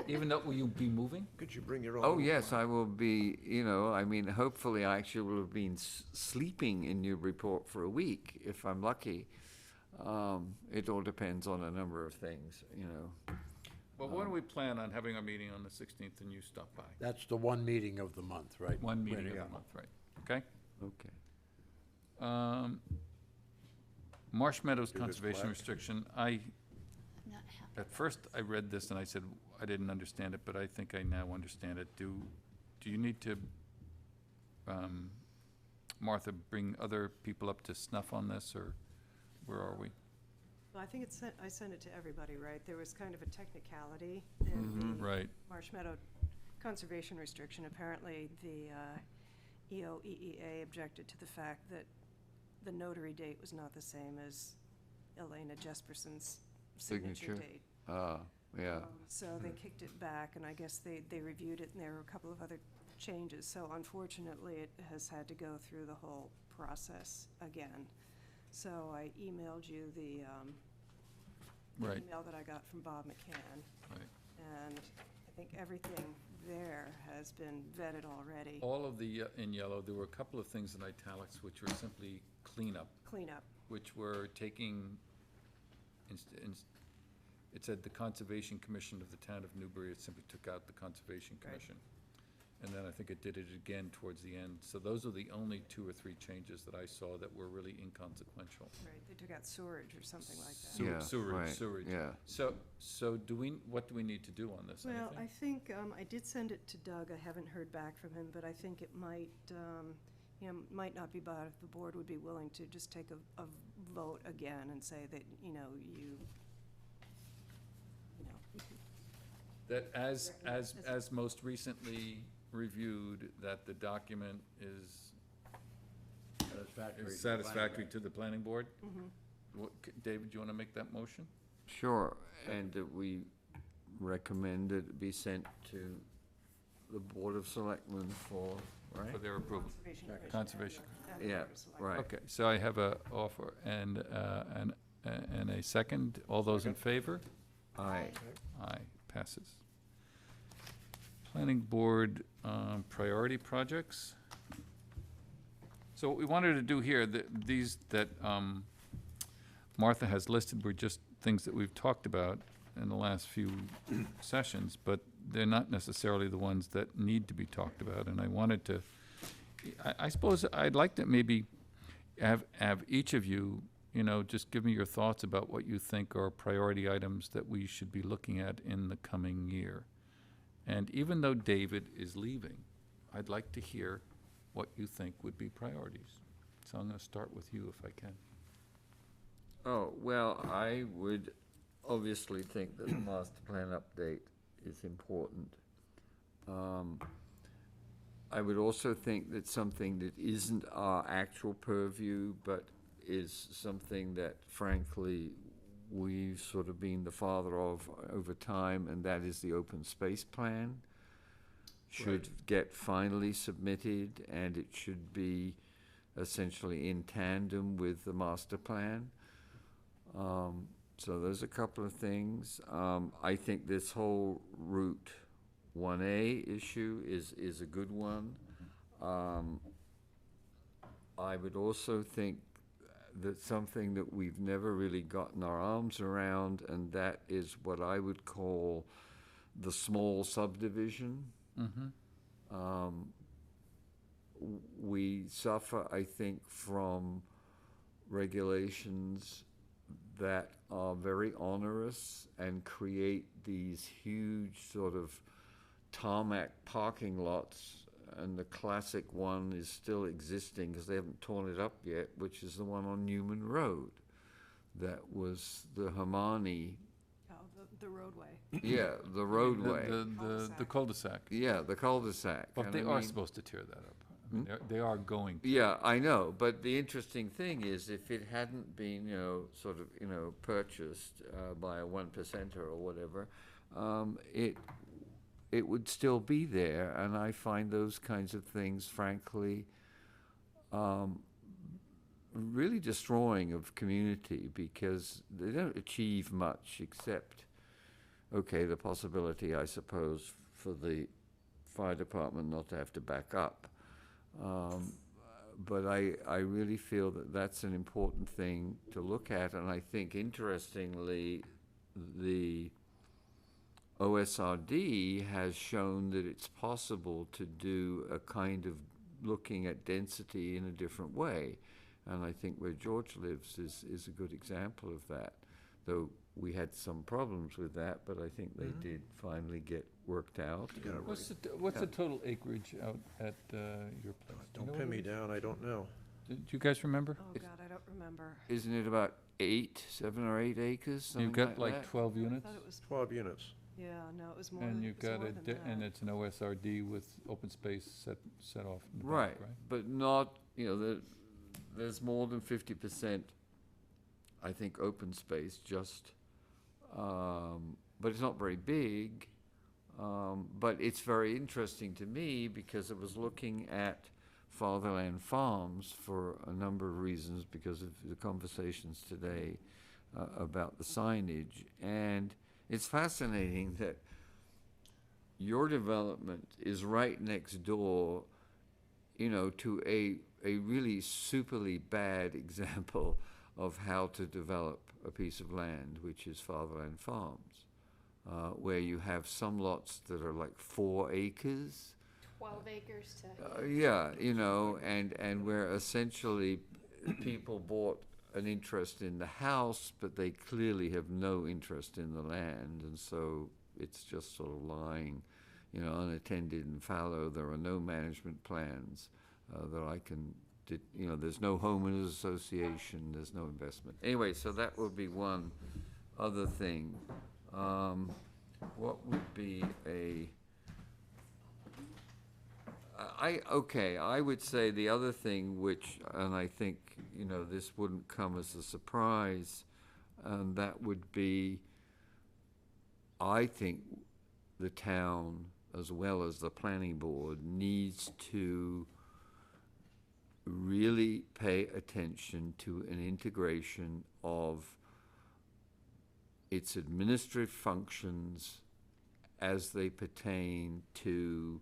Even though, will you be moving? Could you bring your own? Oh, yes, I will be, you know, I mean, hopefully I actually will have been sleeping in your report for a week, if I'm lucky. It all depends on a number of things, you know. Well, why don't we plan on having our meeting on the 16th and you stop by? That's the one meeting of the month, right? One meeting of Yeah. the month, right? Okay? Okay. Marsh Meadows Do this Conservation black. Restriction, I'm not happy. at first I read this and I said, I didn't understand it, but I think I now understand it. Do you need to, Martha, bring other people up to snuff on this, or where are we? Well, I think it's sent, I sent it to everybody, right? There was kind of a technicality in the Right, Marsh Meadow conservation restriction. Apparently, the EOEEA objected to the fact that the notary date was not the same as Elena Jesperson's signature Signature. date. Yeah. So they kicked it back, and I guess they reviewed it, and there were a couple of other changes. So unfortunately, it has had to go through the whole process again. So I emailed you the right, email that I got from Bob McCann, right. and I think everything there has been vetted already. All of the, in yellow, there were a couple of things in italics which were simply cleanup, Cleanup, which were taking, it said the Conservation Commission of the Town of Newbury, it simply took out the Conservation Right. Commission. And then I think it did it again towards the end. So those are the only 2 or 3 changes that I saw that were really inconsequential. right, they took out sewerage or something like that. Sewer- Yeah, sewerage, right, sewerage. Yeah. So do we, what do we need to do on this? Well, I Anything? think, I did send it to Doug, I haven't heard back from him, but I think it might, might not be bad if the board would be willing to just take a vote again and say that, you That as most recently reviewed, that the document is Satisfactory. is to the planning satisfactory board. to the planning board? Mhm. David, do you want to make that motion? Sure, and that we recommend that it be sent to the Board of Selectmen for, right? For their approval? Conservation Commission. Conservation. and the Yeah, Board of Selectmen. right. Okay, so I have a offer and a second. All those in favor? Aye. Aye, passes. Planning Board priority projects. So what we wanted to do here, these that Martha has listed were just things that we've talked about in the last few sessions, but they're not necessarily the ones that need to be talked about. And I wanted to, I suppose I'd like to maybe have each of you, just give me your thoughts about what you think are priority items that we should be looking at in the coming year. And even though David is leaving, I'd like to hear what you think would be priorities. So I'm going to start with you if I can. Oh, well, I would obviously think that the master plan update is important. I would also think that something that isn't our actual purview, but is something that frankly we've sort of been the father of over time, and that is the open space plan. Should get finally submitted, and it should be essentially in tandem with the master plan. So there's a couple of things. I think this whole Route 1A issue is a good one. I would also think that something that we've never really gotten our arms around, and that is what I would call the small subdivision. Mm-hmm. We suffer, I think, from regulations that are very onerous and create these huge sort of tarmac parking lots, and the classic one is still existing because they haven't torn it up yet, which is the one on Newman Road. That was the Hermione, Oh, the roadway. yeah, the roadway. The cul-de-sac. Yeah, the cul-de-sac. But And they I are mean- supposed to tear that up. I mean, they are going to. Yeah, I know, but the interesting thing is if it hadn't been, sort of, purchased by a 1%er or whatever, it would still be there, and I find those kinds of things, frankly, really destroying of community because they don't achieve much except, okay, the possibility, I suppose, for the fire department not to have to back up. But I really feel that that's an important thing to look at, and I think, interestingly, the OSRD has shown that it's possible to do a kind of looking at density in a different way, and I think where George lives is a good example of that, though we had some problems with that, but I think they did finally get worked out. Yeah, What's the total acreage out at your place? Do you know Don't what pin it me is? down, I don't know. Do you guys remember? Oh, God, I don't remember. Isn't it about 7 or 8 acres, something You've got like like that? 12 I units, thought it was, 12 units. yeah, no, it was more and than, you've it was got more a, than and that. it's an OSRD with open space set off in the back, Right, right? but not, there's more than 50%, I think, open space, just, but it's not very big. But it's very interesting to me because I was looking at Fatherland Farms for a number of reasons because of the conversations today about the signage. And it's fascinating that your development is right next door, to a really superly bad example of how to develop a piece of land, which is Fatherland Farms, where you have some lots that are like 4 acres. 12 acres to. Yeah, and where essentially people bought an interest in the house, but they clearly have no interest in the land, and so it's just sort of lying, unattended and fallow. There are no management plans that I can, there's no homeowners association, there's no investment. Anyway, so that would be one other thing. What would be I would say the other thing which, and I think, this wouldn't come as a surprise, and that would be, I think the town, as well as the planning board, needs to really pay attention to an integration of its administrative functions as they pertain to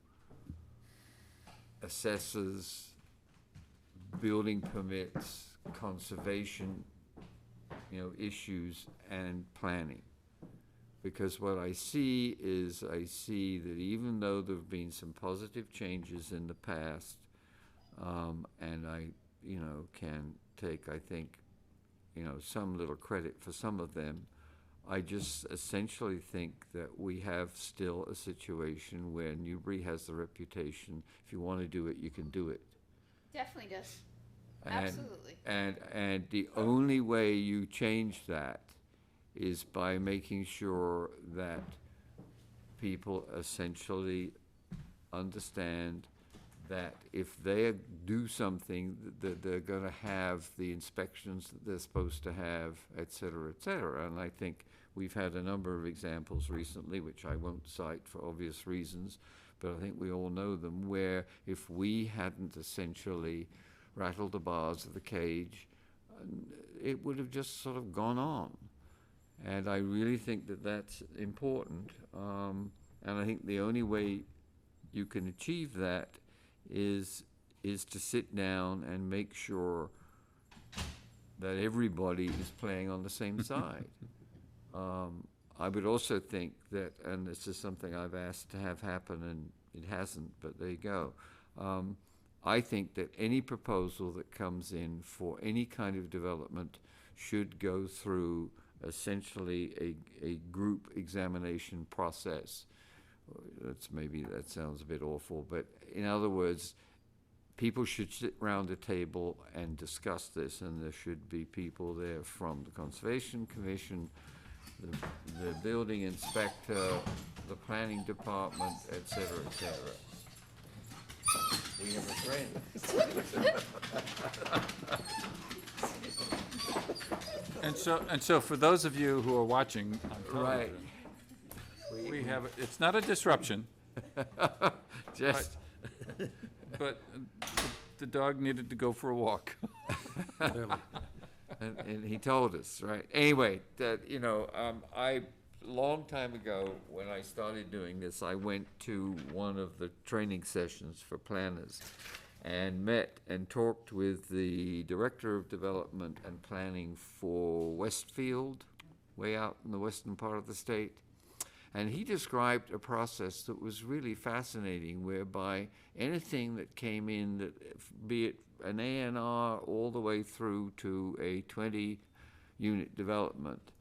assessors, building permits, conservation, issues, and planning. Because what I see that even though there have been some positive changes in the past, and I, can take, I think, some little credit for some of them, I just essentially think that we have still a situation where Newbury has the reputation, if you want to do it, you can do it. Definitely does. And- Absolutely. And the only way you change that is by making sure that people essentially understand that if they do something, that they're gonna have the inspections that they're supposed to have, et cetera, et cetera. And I think we've had a number of examples recently, which I won't cite for obvious reasons, but I think we all know them, where if we hadn't essentially rattled the bars of the cage, it would have just sort of gone on. And I really think that that's important. And I think the only way you can achieve that is to sit down and make sure that everybody is playing on the same side. I would also think that, and this is something I've asked to have happen, and it hasn't, but there you go. I think that any proposal that comes in for any kind of development should go through essentially a group examination process. That sounds a bit awful, but in other words, people should sit around a table and discuss this, and there should be people there from the Conservation Commission, the building inspector, the planning department, et cetera, et cetera. We have a friend. And so for those of you who are watching on Right. television, we have, it's not a disruption, Just, but the dog needed to go for a walk. and he told us, right? Anyway, that, long time ago, when I started doing this, I went to one of the training sessions for planners and met and talked with the Director of Development and Planning for Westfield, way out in the western part of the state. And he described a process that was really fascinating, whereby anything that came in, that, be it an A&R all the way through to a 20-unit development,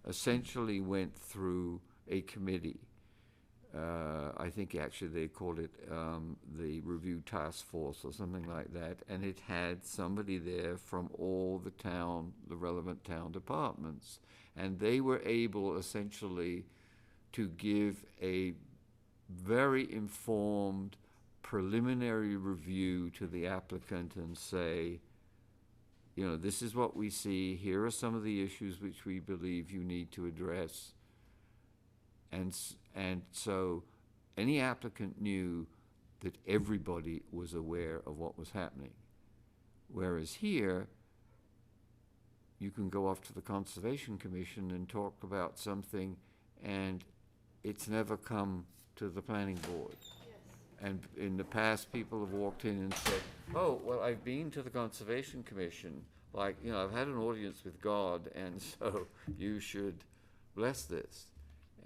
essentially went through a committee. I think actually they called it the Review Task Force or something like that, and it had somebody there from all the relevant town departments, and they were able essentially to give a very informed preliminary review to the applicant and say, this is what we see, here are some of the issues which we believe you need to address. And so any applicant knew that everybody was aware of what was happening. Whereas here, you can go off to the Conservation Commission and talk about something, and it's never come to the planning board. And in the past, people have walked in and said, oh, well, I've been to the Conservation Commission. Like, I've had an audience with God, and so you should bless this.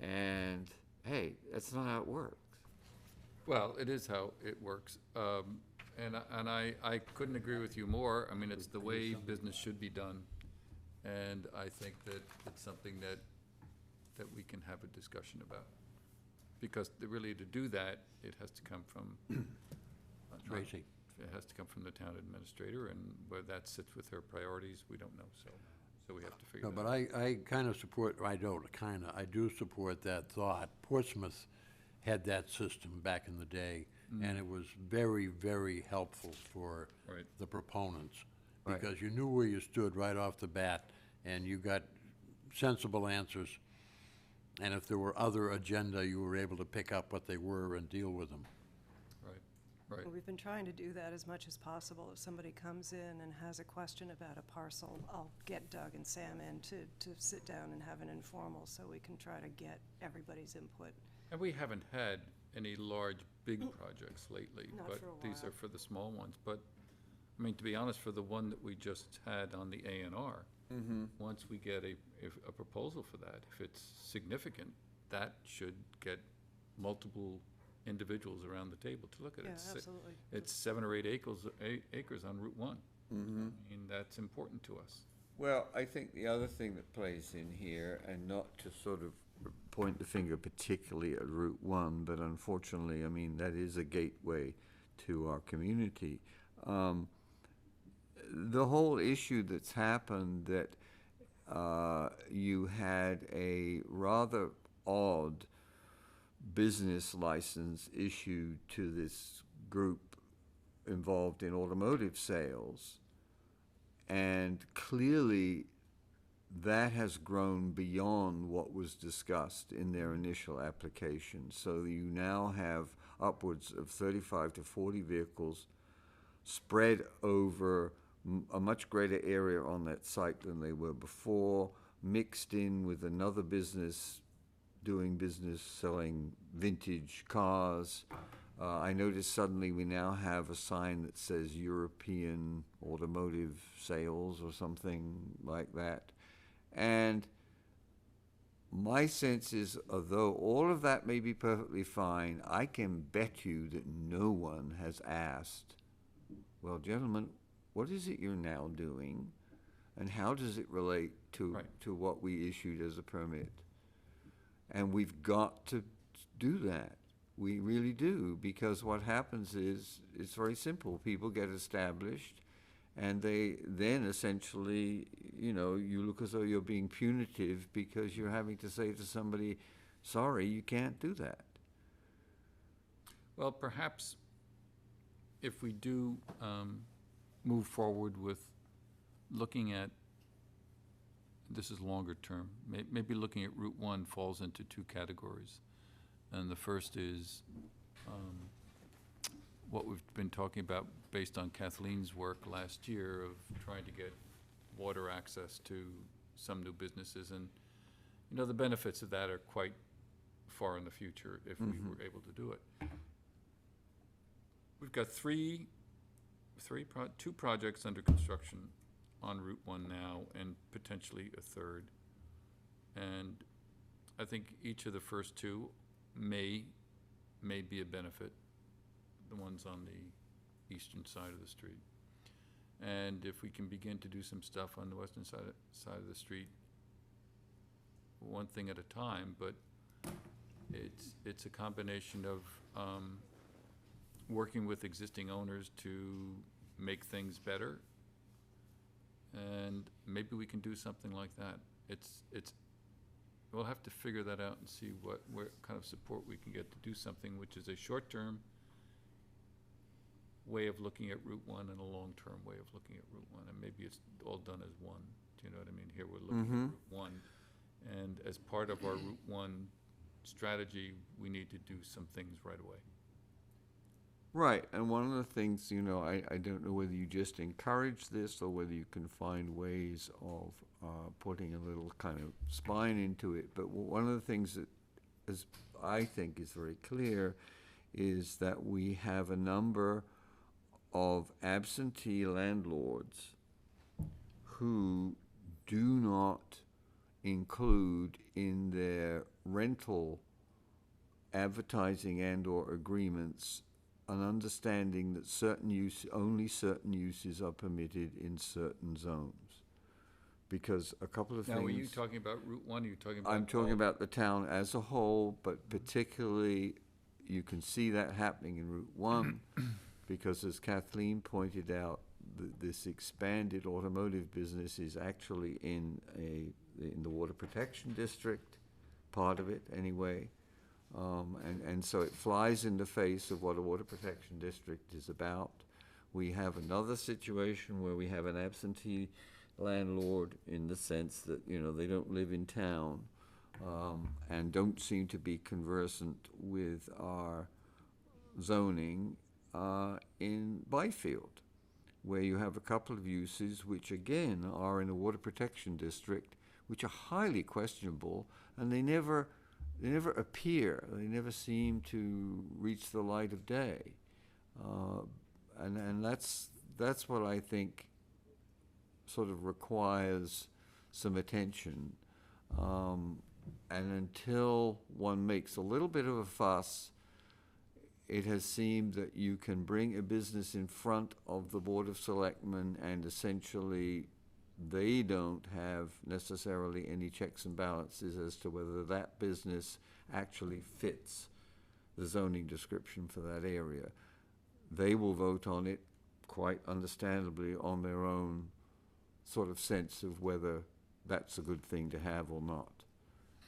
And, hey, that's not how it works. Well, it is how it works. And I couldn't agree with you more. I mean, it's the way business should be done. And I think that it's something that we can have a discussion about. Because really, to do that, it has to come from Tracy. It has to come from the town administrator, and where that sits with her priorities, we don't know. So we have to figure No, that but out. I kind of support, I do support that thought. Portsmouth had that system back in the day, and it was very, very helpful for Right. the proponents. Right. Because you knew where you stood right off the bat, and you got sensible answers. And if there were other agenda, you were able to pick up what they were and deal with them. Right. Well, we've been trying to do that as much as possible. If somebody comes in and has a question about a parcel, I'll get Doug and Sam in to sit down and have an informal so we can try to get everybody's input. And we haven't had any large, big projects lately. Not But for a these while. are for the small ones. But, I mean, to be honest, for the one that we just had on the A&R, once we get a proposal for that, if it's significant, that should get multiple individuals around the table to look at it. Yeah, absolutely. It's 7 or 8 acres on Route 1. I mean, that's important to us. Well, I think the other thing that plays in here, and not to sort of point the finger particularly at Route 1, but unfortunately, I mean, that is a gateway to our community. The whole issue that's happened that you had a rather odd business license issued to this group involved in automotive sales. And clearly, that has grown beyond what was discussed in their initial application. So you now have upwards of 35 to 40 vehicles spread over a much greater area on that site than they were before, mixed in with another business doing business selling vintage cars. I noticed suddenly we now have a sign that says European Automotive Sales or something like that. And my sense is, although all of that may be perfectly fine, I can bet you that no one has asked, well, gentlemen, what is it you're now doing, and how does it relate to, Right. to what we issued as a permit? And we've got to do that. We really do, because what happens is, it's very simple. People get established, and they then essentially, you know, you look as though you're being punitive because you're having to say to somebody, sorry, you can't do that. Well, perhaps if we do move forward with looking at, this is longer term, maybe looking at Route 1 falls into two categories. And the first is what we've been talking about based on Kathleen's work last year of trying to get water access to some new businesses. And, you know, the benefits of that are quite far in the future if we were able to do it. We've got two projects under construction on Route 1 now, and potentially a third. And I think each of the first two may be a benefit, the ones on the eastern side of the street. And if we can begin to do some stuff on the western side of the street, one thing at a time, but it's a combination of working with existing owners to make things better, and maybe we can do something like that. We'll have to figure that out and see what kind of support we can get to do something which is a short-term way of looking at Route 1 and a long-term way of looking at Route 1, and maybe it's all done as one. Do you know what I mean? Here we're looking at Route 1, and as part of our Route 1 strategy, we need to do some things right away. Right, and one of the things, you know, I don't know whether you just encourage this or whether you can find ways of putting a little kind of spine into it, but one of the things that I think is very clear is that we have a number of absentee landlords who do not include in their rental advertising and/or agreements an understanding that only certain uses are permitted in certain zones. Because a couple of things. Now, are you talking about Route 1, or are you talking about? I'm talking all- about the town as a whole, but particularly, you can see that happening in Route 1, because as Kathleen pointed out, this expanded automotive business is actually in the Water Protection District, part of it anyway. And so it flies in the face of what a water protection district is about. We have another situation where we have an absentee landlord in the sense that, you know, they don't live in town and don't seem to be conversant with our zoning in Byfield, where you have a couple of uses which again are in a water protection district, which are highly questionable, and they never appear. They never seem to reach the light of day, and that's what I think sort of requires some attention. And until one makes a little bit of a fuss, it has seemed that you can bring a business in front of the Board of Selectmen and essentially they don't have necessarily any checks and balances as to whether that business actually fits the zoning description for that area. They will vote on it, quite understandably, on their own sort of sense of whether that's a good thing to have or not.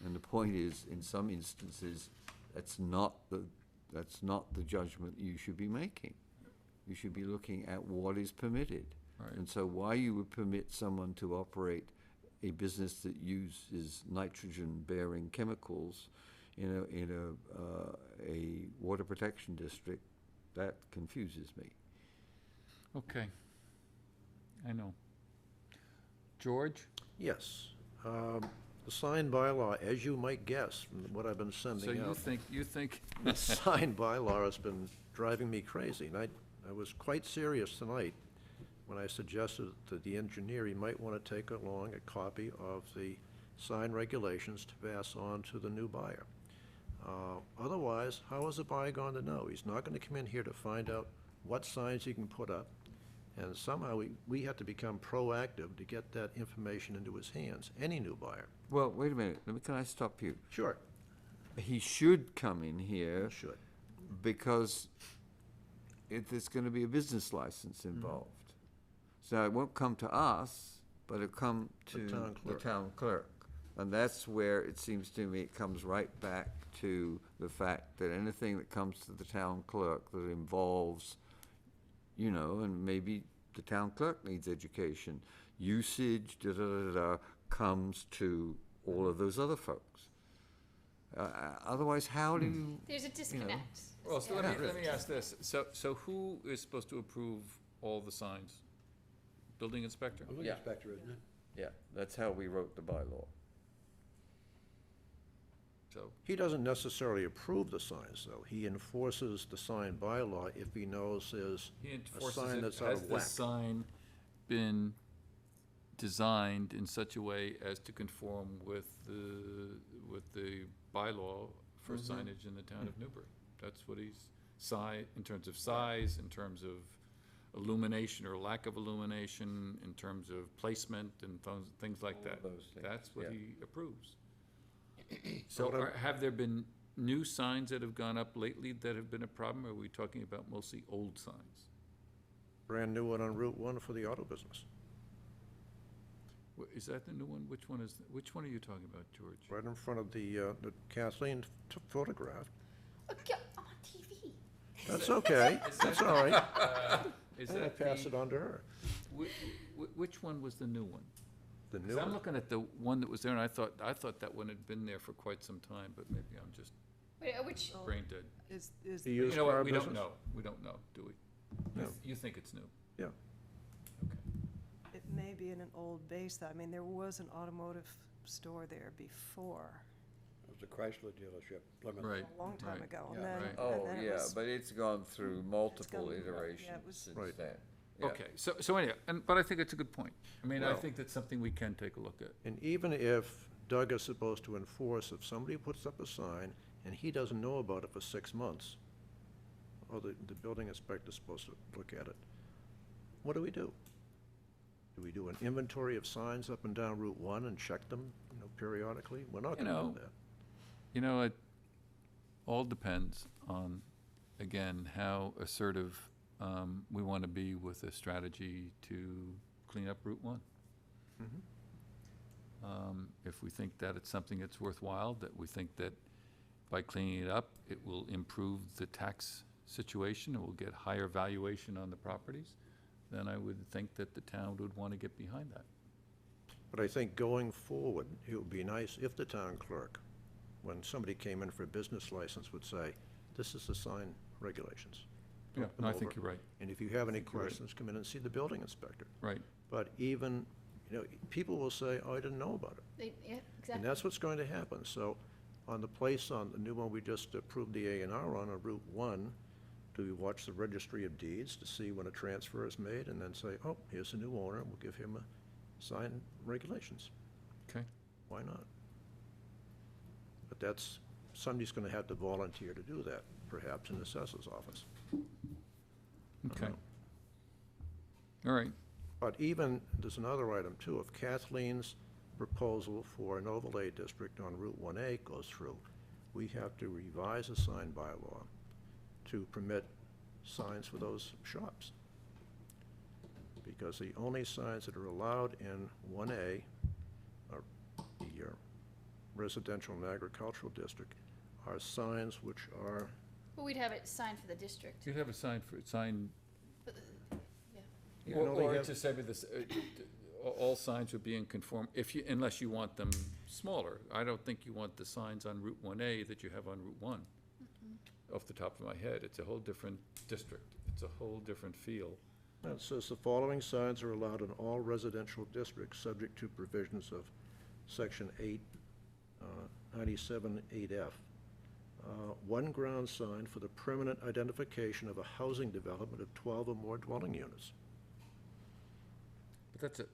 And the point is, in some instances, that's not the judgment you should be making. You should be looking at what is permitted. Right. And so why you would permit someone to operate a business that uses nitrogen-bearing chemicals in a water protection district, that confuses me. Okay. I know. George? Yes. The sign bylaw, as you might guess from what I've been sending So out. you think, The sign bylaw has been driving me crazy, and I was quite serious tonight when I suggested that the engineer, he might want to take along a copy of the sign regulations to pass on to the new buyer. Otherwise, how is the buyer going to know? He's not going to come in here to find out what signs he can put up, and somehow we have to become proactive to get that information into his hands, any new buyer. Well, wait a minute, can I stop you? Sure, He should come in here should. because there's going to be a business license involved. So it won't come to us, but it'll come to The town the clerk. town clerk. And that's where it seems to me it comes right back to the fact that anything that comes to the town clerk that involves, and maybe the town clerk needs education, usage, comes to all of those other folks. Otherwise, how do you? There's a disconnect. well, so Yeah. let me ask this. So who is supposed to approve all the signs? Building inspector? Building Yeah. inspector, isn't it? Yeah, that's how we wrote the bylaw. So, He doesn't necessarily approve the signs, though. He enforces the sign bylaw if he knows there's he a enforces sign it. that's out Has of the whack. sign been designed in such a way as to conform with the bylaw for signage in the town of Newbury? That's what he's, in terms of size, in terms of illumination or lack of illumination, in terms of placement and things like All that. of those things, That's what yeah. he approves. So What I- have there been new signs that have gone up lately that have been a problem, or are we talking about mostly old signs? Brand new one on Route 1 for the auto business, Is that the new one? Which one are you talking about, George? right in front of the Kathleen photograph. Okay, I'm on TV. That's okay, that's all right. Is I'm gonna that pass the- it on to her. Which one was the new one? The 'Cause new I'm one, looking at the one that was there, and I thought that one had been there for quite some time, but maybe I'm just Wait, which, brain dead. Is the You used know what, car we don't business. know. We don't know, do we? No. You think it's new? Yeah. Okay. it may be in an old base, I mean, there was an automotive store there before, It was a Chrysler dealership, Plymouth. Right. a long time Right. ago. Yeah. And then, Right. and Oh, then it yeah, was- but it's gone through multiple gone- yeah, it iterations was- since Right. then. Yeah. Okay, so anyway, but I think it's a good point. I mean, I Well- think that's something we can take a look at. And even if Doug is supposed to enforce, if somebody puts up a sign and he doesn't know about it for 6 months, or the building inspector's supposed to look at it, what do we do? Do we do an inventory of signs up and down Route 1 and check them, periodically? We're not You gonna know, do that. It all depends on, again, how assertive we want to be with a strategy to clean up Route 1. If we think that it's something that's worthwhile, that we think that by cleaning it up, it will improve the tax situation, it will get higher valuation on the properties, then I would think that the town would want to get behind that. But I think going forward, it would be nice if the town clerk, when somebody came in for a business license, would say, this is the sign regulations. Yeah, Look them no, I think over. you're right, And if you have any think you're right. questions, come in and see the building inspector. right. But even, people will say, oh, I didn't know about it. yeah, And exactly. that's what's going to happen. So on the place, on the new one we just approved the A&R on Route 1, do we watch the registry of deeds to see when a transfer is made and then say, oh, here's the new owner, we'll give him a sign regulations? Okay. Why not? But somebody's going to have to volunteer to do that, perhaps in the assessor's office. Okay. All right. But even, there's another item too, if Kathleen's proposal for an overlay district on Route 1A goes through, we have to revise the sign bylaw to permit signs for those shops. Because the only signs that are allowed in 1A are residential and agricultural district are signs which are, But we'd have it signed for the district. You'd have a sign for, sign, But, yeah. You know, they or have- to say with this, all signs would be in conform, if you, unless you want them smaller. I don't think you want the signs on Route 1A that you have on Route 1. Off the top of my head, it's a whole different district. It's a whole different feel. it says the following signs are allowed in all residential districts, subject to provisions of Section 897(8)(f). One ground sign for the permanent identification of a housing development of 12 or more dwelling units. But that's it.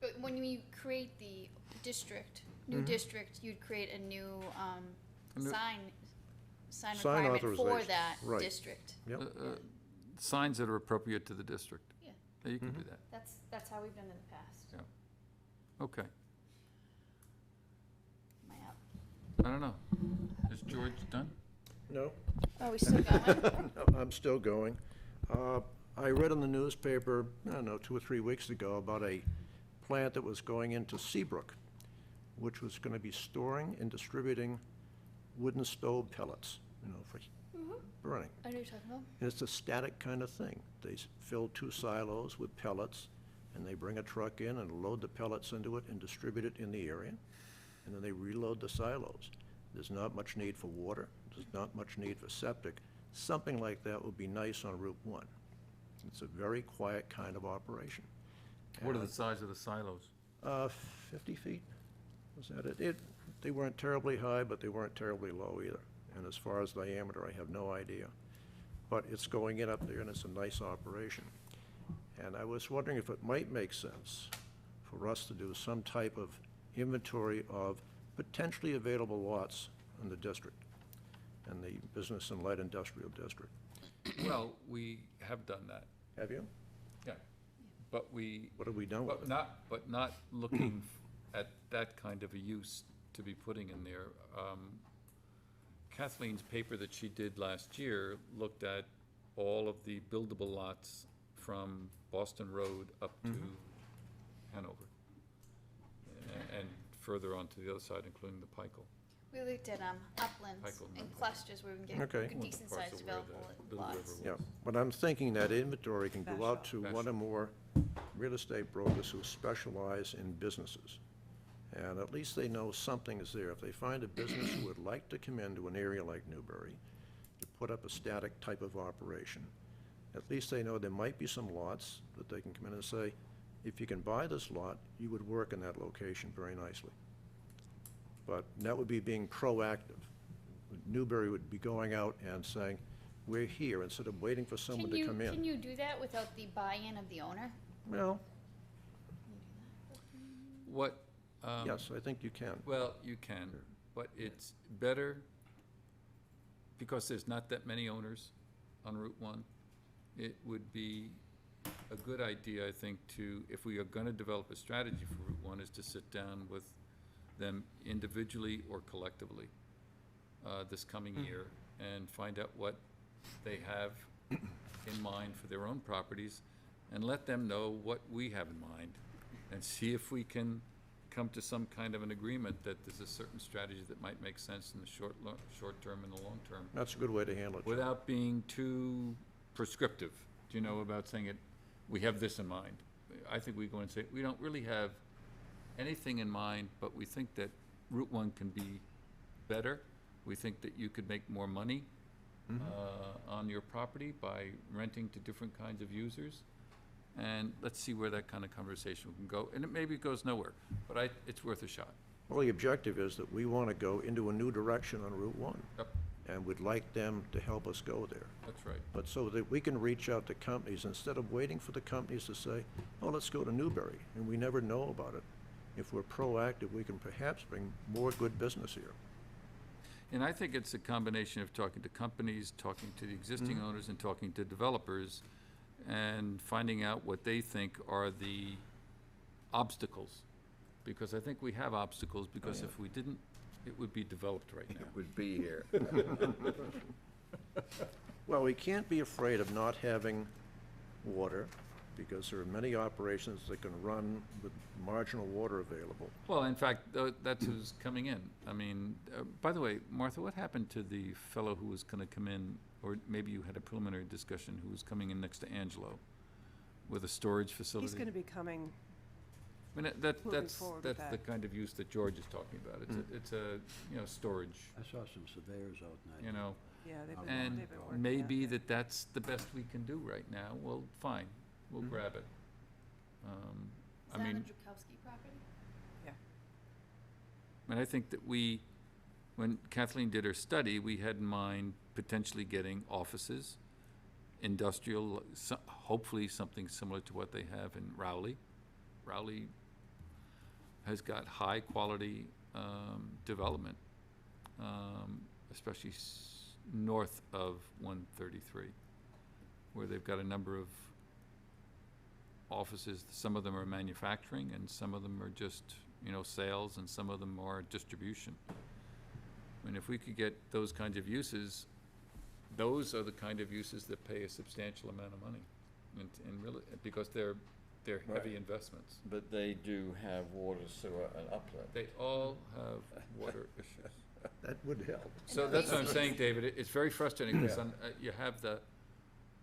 But when you create the district, new district, you'd create a new, A new- sign Sign requirement for authorization, that right. district. Yep. Signs that are appropriate to the district. Yeah. Yeah, you can do that. That's how we've done in the past. Okay. Am I up? I don't know. Is George done? No? Oh, we still going? No, I'm still going. I read in the newspaper, I don't know, 2 or 3 weeks ago, about a plant that was going into Seabrook, which was going to be storing and distributing wooden stove pellets, for burning. I know what you're talking about. And it's a static kind of thing. They fill 2 silos with pellets, and they bring a truck in and load the pellets into it and distribute it in the area, and then they reload the silos. There's not much need for water, there's not much need for septic. Something like that would be nice on Route 1. It's a very quiet kind of operation. What are the size of the silos? 50 feet, was that it? They weren't terribly high, but they weren't terribly low either. And as far as diameter, I have no idea. But it's going in up there, and it's a nice operation. And I was wondering if it might make sense for us to do some type of inventory of potentially available lots in the district, in the business and light industrial district. Well, we have done that, Have you? yeah. But we, What have we done with it? but not looking at that kind of a use to be putting in there. Kathleen's paper that she did last year looked at all of the buildable lots from Boston Road up to Hanover. And further on to the other side, including the Pikel. We looked at uplands Michael, and no. clusters where we can Okay. get decent sized Parcel where developable the Little lots. River Yeah, was. but I'm thinking that inventory can go out to one or Basho. more real estate brokers who specialize in businesses. And at least they know something is there. If they find a business who would like to come into an area like Newbury to put up a static type of operation, at least they know there might be some lots that they can come in and say, if you can buy this lot, you would work in that location very nicely. But that would be being proactive. Newbury would be going out and saying, we're here, instead of waiting for someone to come Can in. you do that without the buy-in of the owner? Well, What, yes, I think you can. well, you can, but it's better, because there's not that many owners on Route 1, it would be a good idea, I think, to, if we are gonna develop a strategy for Route 1, is to sit down with them individually or collectively this coming year and find out what they have in mind for their own properties, and let them know what we have in mind, and see if we can come to some kind of an agreement that there's a certain strategy that might make sense in the short term and the long term, That's a good way to handle it. Joe. without being too prescriptive, about saying it, we have this in mind. I think we go and say, we don't really have anything in mind, but we think that Route 1 can be better. We think that you could make more money on your property by renting to different kinds of users. And let's see where that kind of conversation can go. And maybe it goes nowhere, but it's worth a shot. Well, the objective is that we want to go into a new direction on Route 1. Yep, And we'd like them to help us go there. that's right. But so that we can reach out to companies, instead of waiting for the companies to say, oh, let's go to Newbury, and we never know about it. If we're proactive, we can perhaps bring more good business here. And I think it's a combination of talking to companies, talking to the existing owners, and talking to developers, and finding out what they think are the obstacles. Because I think we have obstacles, because if we didn't, it would be developed right now. It would be here. Well, we can't be afraid of not having water, because there are many operations that can run with marginal water available. Well, in fact, that's who's coming in. I mean, by the way, Martha, what happened to the fellow who was gonna come in, or maybe you had a preliminary discussion, who was coming in next to Angelo with a storage facility? He's gonna be coming, I mean, moving forward with that's the that. kind of use that George is talking about. It's a, you know, storage, I saw some surveyors out night. you know. yeah, they've been And working on maybe that. that's the best we can do right now. Well, fine, we'll grab it. Is I that a mean, Drukowski property? and I think that when Kathleen did her study, we had in mind potentially getting offices, industrial, hopefully something similar to what they have in Rowley. Rowley has got high-quality development, especially north of 133, where they've got a number of offices. Some of them are manufacturing, and some of them are just, you know, sales, and some of them are distribution. I mean, if we could get those kinds of uses, those are the kind of uses that pay a substantial amount of money, and really, because they're heavy Right. investments. But they do have water, sewer, and upland. They all have water issues. That would help. So that's what I'm saying, David, it's very frustrating, because you have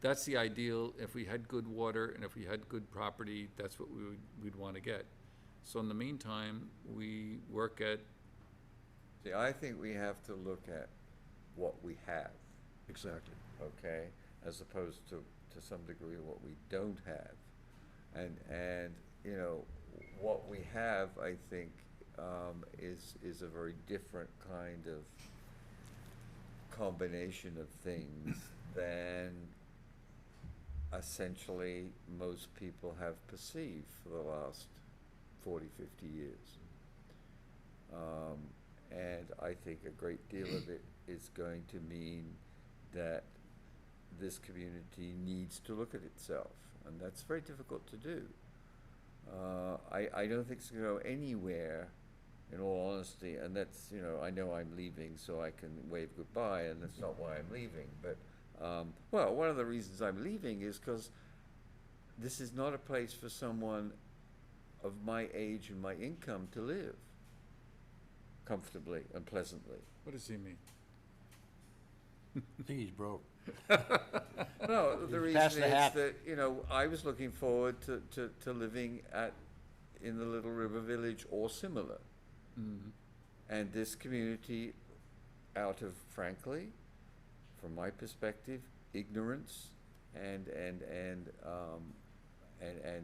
that's the ideal, if we had good water and if we had good property, that's what we'd wanna get. So in the meantime, we work at, See, I think we have to look at what we have, Exactly. okay, as opposed to some degree what we don't have. And, you know, what we have, I think, is a very different kind of combination of things than essentially most people have perceived for the last 40, 50 years. And I think a great deal of it is going to mean that this community needs to look at itself, and that's very difficult to do. I don't think it's going to go anywhere, in all honesty, and that's, you know, I know I'm leaving, so I can wave goodbye, and that's not why I'm leaving, but, well, one of the reasons I'm leaving is because this is not a place for someone of my age and my income to live comfortably and pleasantly. what does he mean? I think he's broke. No, the He's reason passed is the hat. that, you know, I was looking forward to living in the Little River Village or similar. And this community, out of, frankly, from my perspective, ignorance and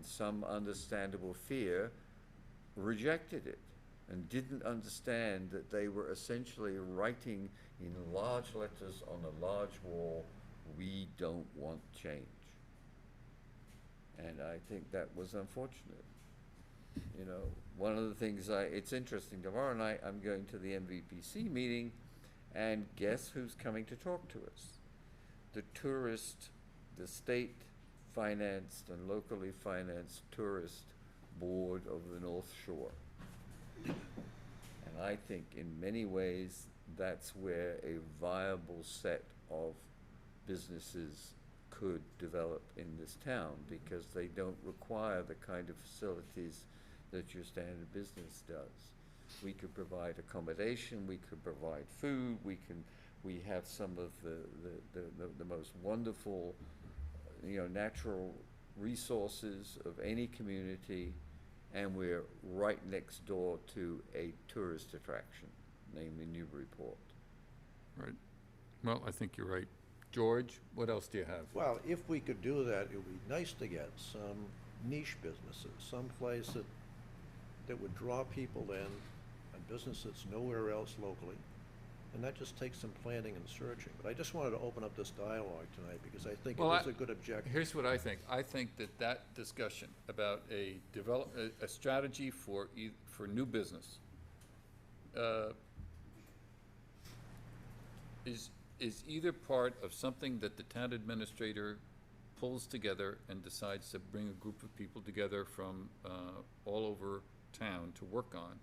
some understandable fear, rejected it and didn't understand that they were essentially writing in large letters on a large wall, "We don't want change." And I think that was unfortunate. You know, one of the things it's interesting, tomorrow night I'm going to the MVPC meeting, and guess who's coming to talk to us? The state financed and locally financed tourist board of the North Shore. And I think in many ways, that's where a viable set of businesses could develop in this town, because they don't require the kind of facilities that your standard business does. We could provide accommodation, we could provide food, we have some of the most wonderful, you know, natural resources of any community, and we're right next door to a tourist attraction, namely Newburyport. Right. Well, I think you're right. George, what else do you have? Well, if we could do that, it would be nice to get some niche businesses, someplace that would draw people in, a business that's nowhere else locally. And that just takes some planning and searching. But I just wanted to open up this dialogue tonight, because I think Well, it is a good objective. Here's what I think. I think that discussion about a strategy for new business is either part of something that the town administrator pulls together and decides to bring a group of people together from all over town to work on,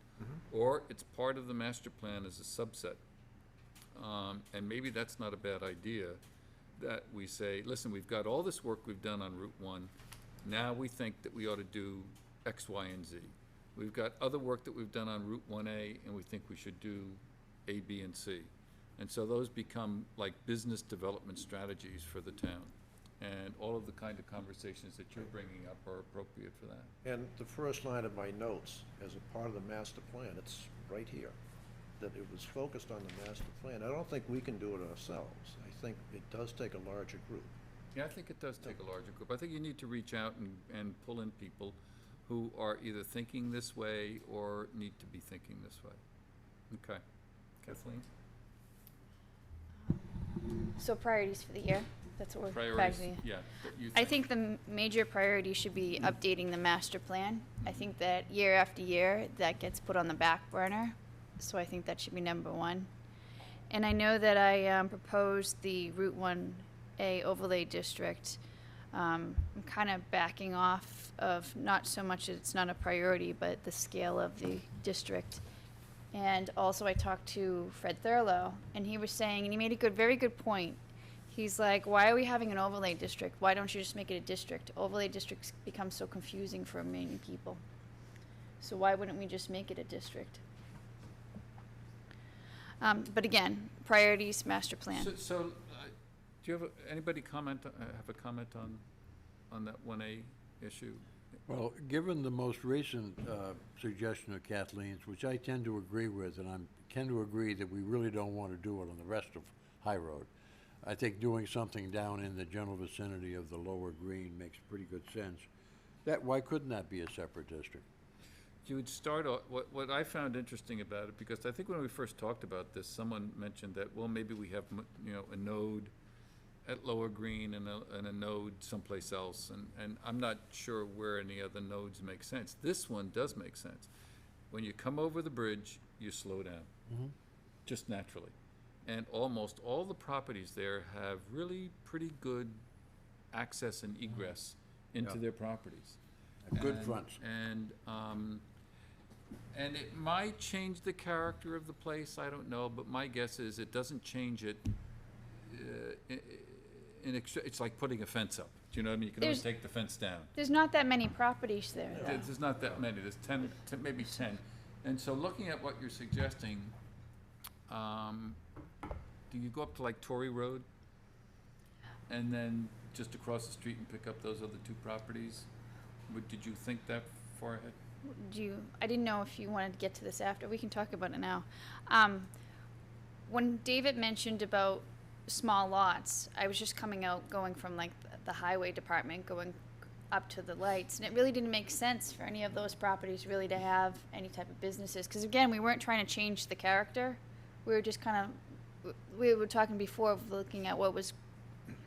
or it's part of the master plan as a subset. And maybe that's not a bad idea, that we say, listen, we've got all this work we've done on Route 1, Now we think that we ought to do X, Y, and Z. We've got other work that we've done on Route 1A, and we think we should do A, B, and C. And so those become like business development strategies for the town. And all of the kind of conversations that you're bringing up are appropriate for that. And the first line of my notes, as a part of the master plan, it's right here, that it was focused on the master plan. I don't think we can do it ourselves. I think it does take a larger group. Yeah, I think it does take a larger group. I think you need to reach out and pull in people who are either thinking this way or need to be thinking this way. Okay. Kathleen? So priorities for the year, that's what we're Priorities, back to. yeah. that you I think the major priority should be updating the master plan. I think that year after year, that gets put on the back burner, so I think that should be number one. And I know that I proposed the Route 1A overlay district. I'm kind of backing off of not so much it's not a priority, but the scale of the district. And also I talked to Fred Thurlow, and he was saying, and he made a very good point. He's like, why are we having an overlay district? Why don't you just make it a district? Overlay districts become so confusing for many people. So why wouldn't we just make it a district? But again, priorities, master plan. So, do you have, anybody comment, have a comment on that 1A issue? Well, given the most recent suggestion of Kathleen's, which I tend to agree with, and I tend to agree that we really don't want to do it on the rest of High Road, I think doing something down in the general vicinity of the Lower Green makes pretty good sense. Why couldn't that be a separate district? You would start, what I found interesting about it, because I think when we first talked about this, someone mentioned that, well, maybe we have, a node at Lower Green and a node someplace else, and I'm not sure where any other nodes make sense. This one does make sense. When you come over the bridge, you slow down, just naturally. And almost all the properties there have really pretty good access and egress into Yeah. their properties. And good And- fronts. And it might change the character of the place, I don't know, but my guess is it doesn't change it. It's like putting a fence up. Do you know what I mean? You can always There's- take the fence down. There's not that many properties there, though. There's not that many, there's 10, maybe 10. And so looking at what you're suggesting, do you go up to like Torrey Road? And then just across the street and pick up those other two properties? Did you think that far ahead? I didn't know if you wanted to get to this after. We can talk about it now. When David mentioned about small lots, I was just going from like the highway department, going up to the lights, and it really didn't make sense for any of those properties really to have any type of businesses. Because again, we weren't trying to change the character. We were just we were talking before of looking at what was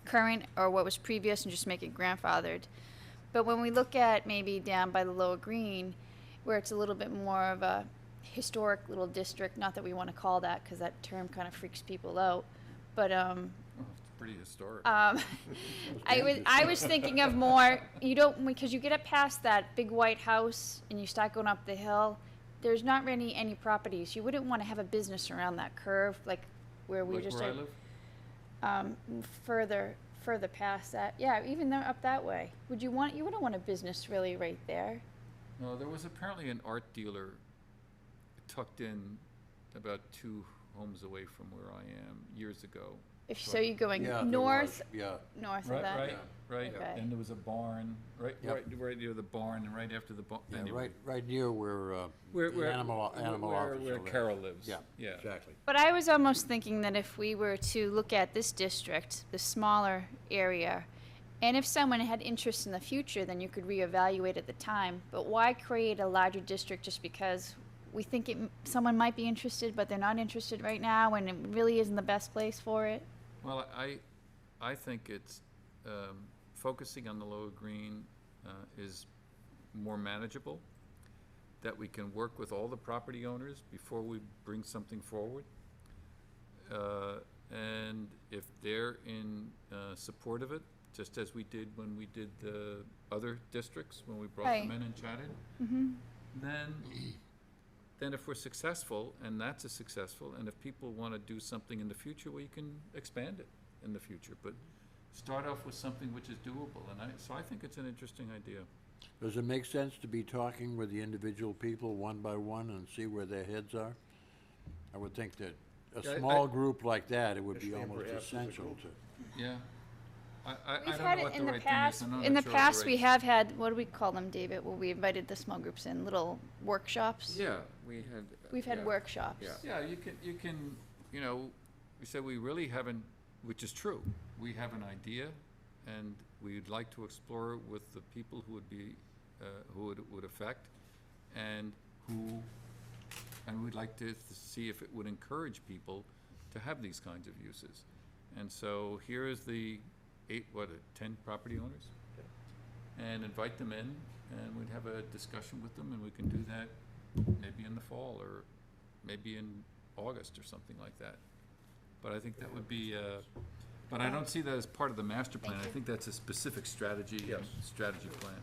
current or what was previous and just make it grandfathered. But when we look at maybe down by the Lower Green, where it's a little bit more of a historic little district, not that we want to call that because that term kind of freaks people out, but Oh, it's pretty historic. I was thinking of more, because you get up past that big white house and you start going up the hill, there's not really any properties. You wouldn't want to have a business around that curve, like where we Like just where I are. live? Further past that, yeah, even though up that way. You wouldn't want a business really right there. No, there was apparently an art dealer tucked in about 2 homes away from where I am years ago. So you're going Yeah, there north, was, yeah. north of Right, that. right. Okay. And there was a barn, right near the barn, and right after the barn. Yeah, right near where the animal office Where over there. Carol lives. Yeah, exactly. But I was almost thinking that if we were to look at this district, the smaller area, and if someone had interest in the future, then you could reevaluate at the time. But why create a larger district just because we think someone might be interested, but they're not interested right now, and it really isn't the best place for it? Well, I think it's, focusing on the Lower Green is more manageable, that we can work with all the property owners before we bring something forward. And if they're in support of it, just as we did when we did the other districts, when we brought them Right. in and chatted, Mm-hmm. then if we're successful, and that's a successful, and if people want to do something in the future, well, you can expand it in the future. But start off with something which is doable, and so I think it's an interesting idea. Does it make sense to be talking with the individual people one by one and see where their heads are? I would think that Yeah, a small group like that, it would be Michigan almost perhaps as a essential group. to. Yeah. I We've don't had know it what the in the right thing is. past, I'm not in the sure what past, right- we have had, what do we call them, David, where we invited the small groups in, little workshops? Yeah, we had. We've had yeah. workshops. Yeah. Yeah, you can, we said we really haven't, which is true. We have an idea, and we'd like to explore it with the people who would be, who it would affect, and we'd like to see if it would encourage people to have these kinds of uses. And so here is the 10 property owners? And invite them in, and we'd have a discussion with them, and we can do that maybe in the fall, or maybe in August, or something like that. But I think that would be, but I don't see that as part of the master plan. I think that's a specific strategy, Yes. strategy plan.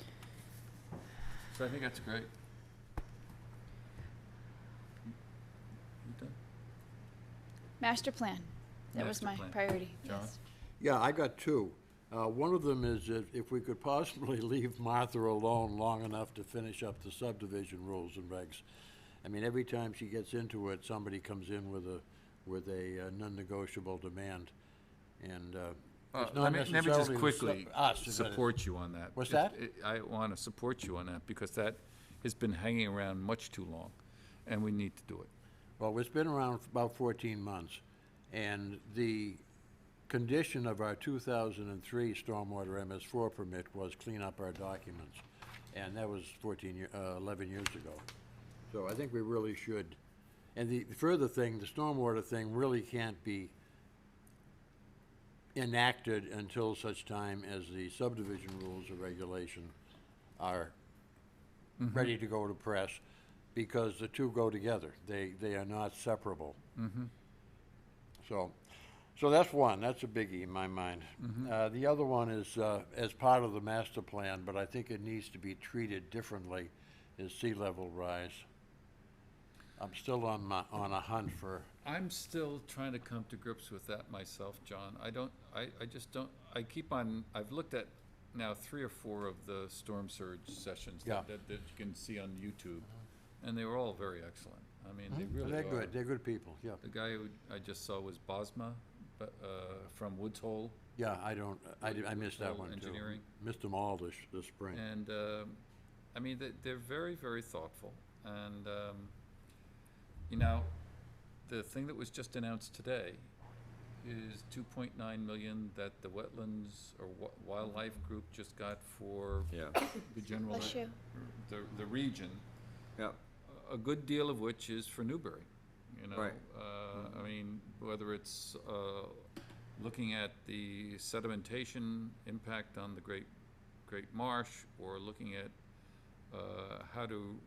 So I think that's great. You done? Master plan. That was Master my plan. priority, John? yes. Yeah, I got two. One of them is if we could possibly leave Martha alone long enough to finish up the subdivision rules and regs. I mean, every time she gets into it, somebody comes in with a non-negotiable demand, and it's not Let me just necessarily quickly us. but it- support you on that. What's that? I want to support you on that, because that has been hanging around much too long, and we need to do it. Well, it's been around for about 14 months, and the condition of our 2003 stormwater MS4 permit was clean up our documents, and that was 11 years ago. So I think we really should. And the further thing, the stormwater thing really can't be enacted until such time as the subdivision rules or regulation are ready to go to press, because the two go together. They are not separable. So that's one. That's a biggie in my mind. The other one is as part of the master plan, but I think it needs to be treated differently, is sea level rise. I'm still on a hunt for. I'm still trying to come to grips with that myself, John. I just don't, I've looked at now 3 or 4 of the storm surge sessions Yeah. that you can see on YouTube, and they were all very excellent. I mean, they really They're are. good. They're good people. Yeah. The guy who I just saw was Bosma, from Woods Hole, Yeah. I missed that one too. Engineering. Missed them all this spring. and, I mean, they're very, very thoughtful. And, the thing that was just announced today is 2.9 million that the Wetlands or Wildlife Group just got for Yeah, the general, Bless you. the region, yeah. a good deal of which is for Newbury, Right. I mean, whether it's looking at the sedimentation impact on the Great Marsh, or looking at how to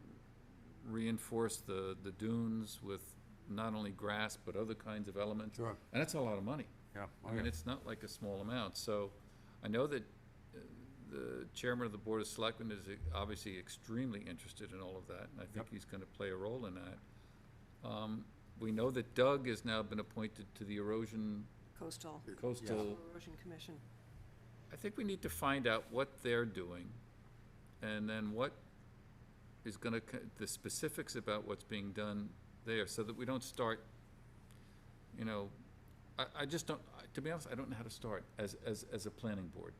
reinforce the dunes with not only grass but other kinds of elements. Sure. And that's a lot of money. Yeah. I mean, it's not like a small amount. So I know that the chairman of the Board of Selectmen is obviously extremely interested in all of that, and I think he's going to play a role in that. We know that Doug has now been appointed to the Coastal Coastal. Erosion Commission. I think we need to find out what they're doing, and then what is going to, the specifics about what's being done there, so that we don't start, I just don't, to be honest, I don't know how to start as a planning board.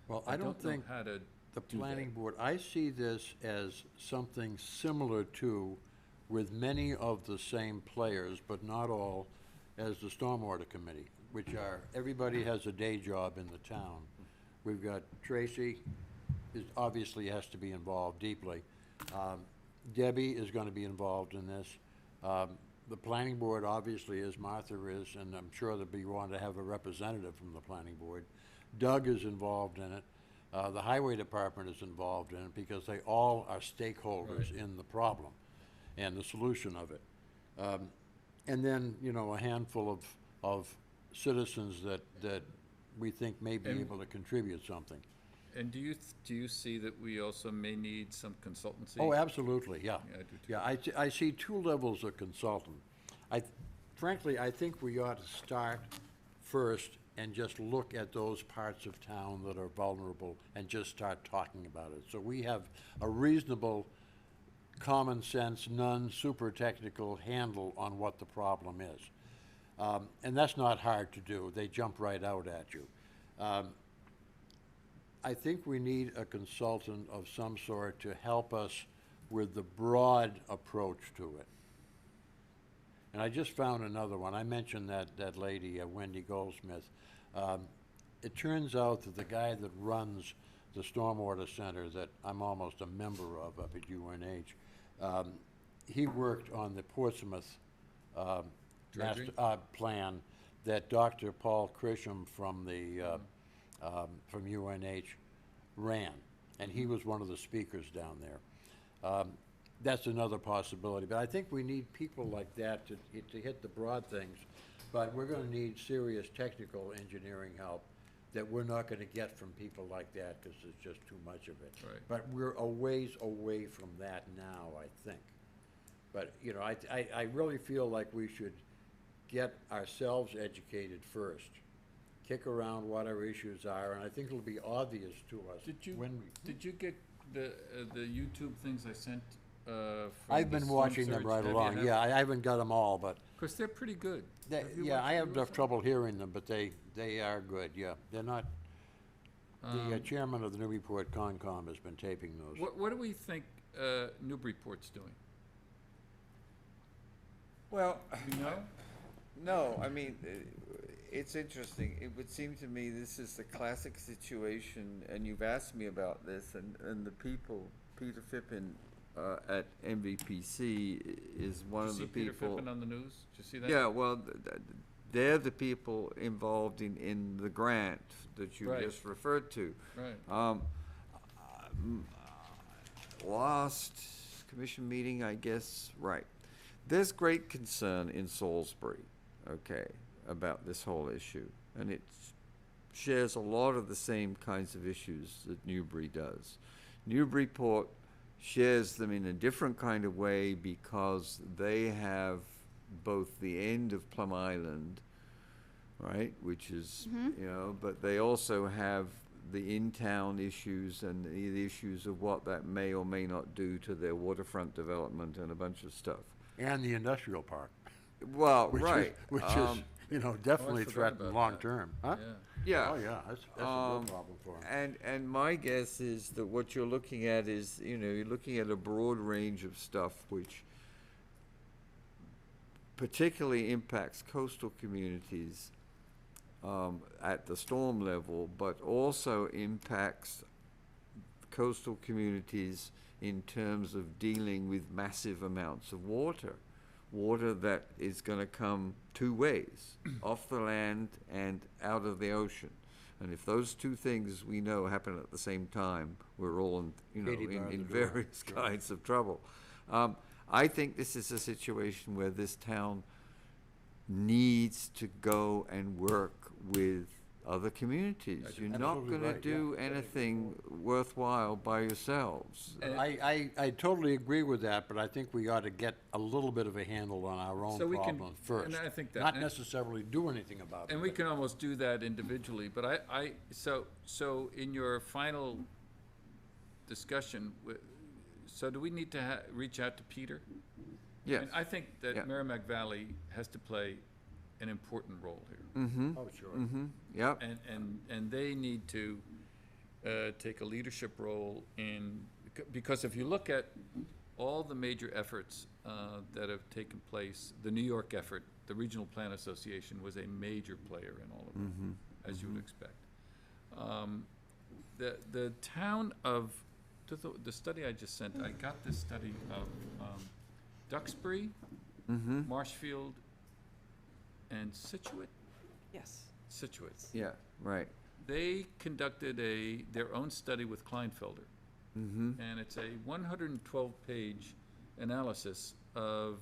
Well, I don't know think how to the do that. planning board, I see this as something similar to, with many of the same players, but not all, as the Stormwater Committee, which are, everybody has a day job in the town. We've got Tracy, obviously has to be involved deeply. Debbie is gonna be involved in this. The planning board, obviously, as Martha is, and I'm sure that we want to have a representative from the planning board. Doug is involved in it. The highway department is involved in it, because they all are stakeholders in the problem and the solution of it. And then, a handful of citizens that we think may be And- able to contribute something. And do you see that we also may need some consultancy? Oh, absolutely, yeah. Yeah, I do too. Yeah, I see 2 levels of consultant. Frankly, I think we ought to start first and just look at those parts of town that are vulnerable and just start talking about it. So we have a reasonable, common sense, non-super technical handle on what the problem is. And that's not hard to do. They jump right out at you. I think we need a consultant of some sort to help us with the broad approach to it. And I just found another one. I mentioned that lady, Wendy Goldsmith. It turns out that the guy that runs the Stormwater Center that I'm almost a member of up at UNH, he worked on the Portsmouth Dredging? plan that Dr. Paul Krisham from from UNH ran, and he was one of the speakers down there. That's another possibility, but I think we need people like that to hit the broad things, but we're gonna need serious technical engineering help that we're not gonna get from people like that, because there's just too much of it. Right. But we're a ways away from that now, I think. But, you know, I really feel like we should get ourselves educated first, kick around what our issues are, and I think it'll be obvious to us when we. Did you get the YouTube things I sent, from I've the been storm watching them surge? right Have you along, had- yeah, I haven't got them all, but, Cause they're pretty good. Have you yeah, watched I have yours? enough trouble hearing them, but they are good, yeah. They're not, the chairman of the Newburyport Concom has been taping those. What do we think, Newburyport's doing? Well, You know? no, I mean, it's interesting. It would seem to me this is the classic situation, and you've asked me about this, and the people, Peter Fippen at MVPC is one of the Did you see Peter people. Fippen on the news? Did you see that? Yeah, well, they're the people involved in the grant that you Right. just referred to. Right. Last commission meeting, I guess, right. There's great concern in Salisbury, okay, about this whole issue. And it shares a lot of the same kinds of issues that Newbury does. Newburyport shares them in a different kind of way because they have both the end of Plum Island, right, which is, you know, but they also have the in-town issues and the issues of what that may or may not do to their waterfront development and a bunch of stuff. And the industrial park. Well, which is- right. Which is, you know, definitely forgot threatened about long-term, huh? Yeah. Yeah. Oh, yeah, that's a real problem for them. And my guess is that what you're looking at is, you know, you're looking at a broad range of stuff which particularly impacts coastal communities at the storm level, but also impacts coastal communities in terms of dealing with massive amounts of water. Water that is going to come two ways, off the land and out of the ocean. And if those two things we know happen at the same time, we're all in, you know, Katie bars in the door. various kinds of trouble. I think this is a situation where this town needs to go and work with other communities. You're not Absolutely going to right, yeah. do anything worthwhile by yourselves. I totally agree with that, but I think we ought to get a little bit of a handle on our own So we can- problems first. and I think that- Not and- necessarily do anything about it. And we but- can almost do that individually, but so in your final discussion, so do we need to reach out to Peter? Yes. And I think Yeah. that Merrimack Valley has to play an important role here. Oh, sure. Yep. And they need to take a leadership role in, because if you look at all the major efforts that have taken place, the New York effort, the Regional Plan Association was a major player in all of them, as you would expect. The town of, the study I just sent, I got this study of Duxbury, Marshfield, and Situate. Yes. Situate. Yeah, right. They conducted their own study with Kleinfelder. And it's a 112-page analysis of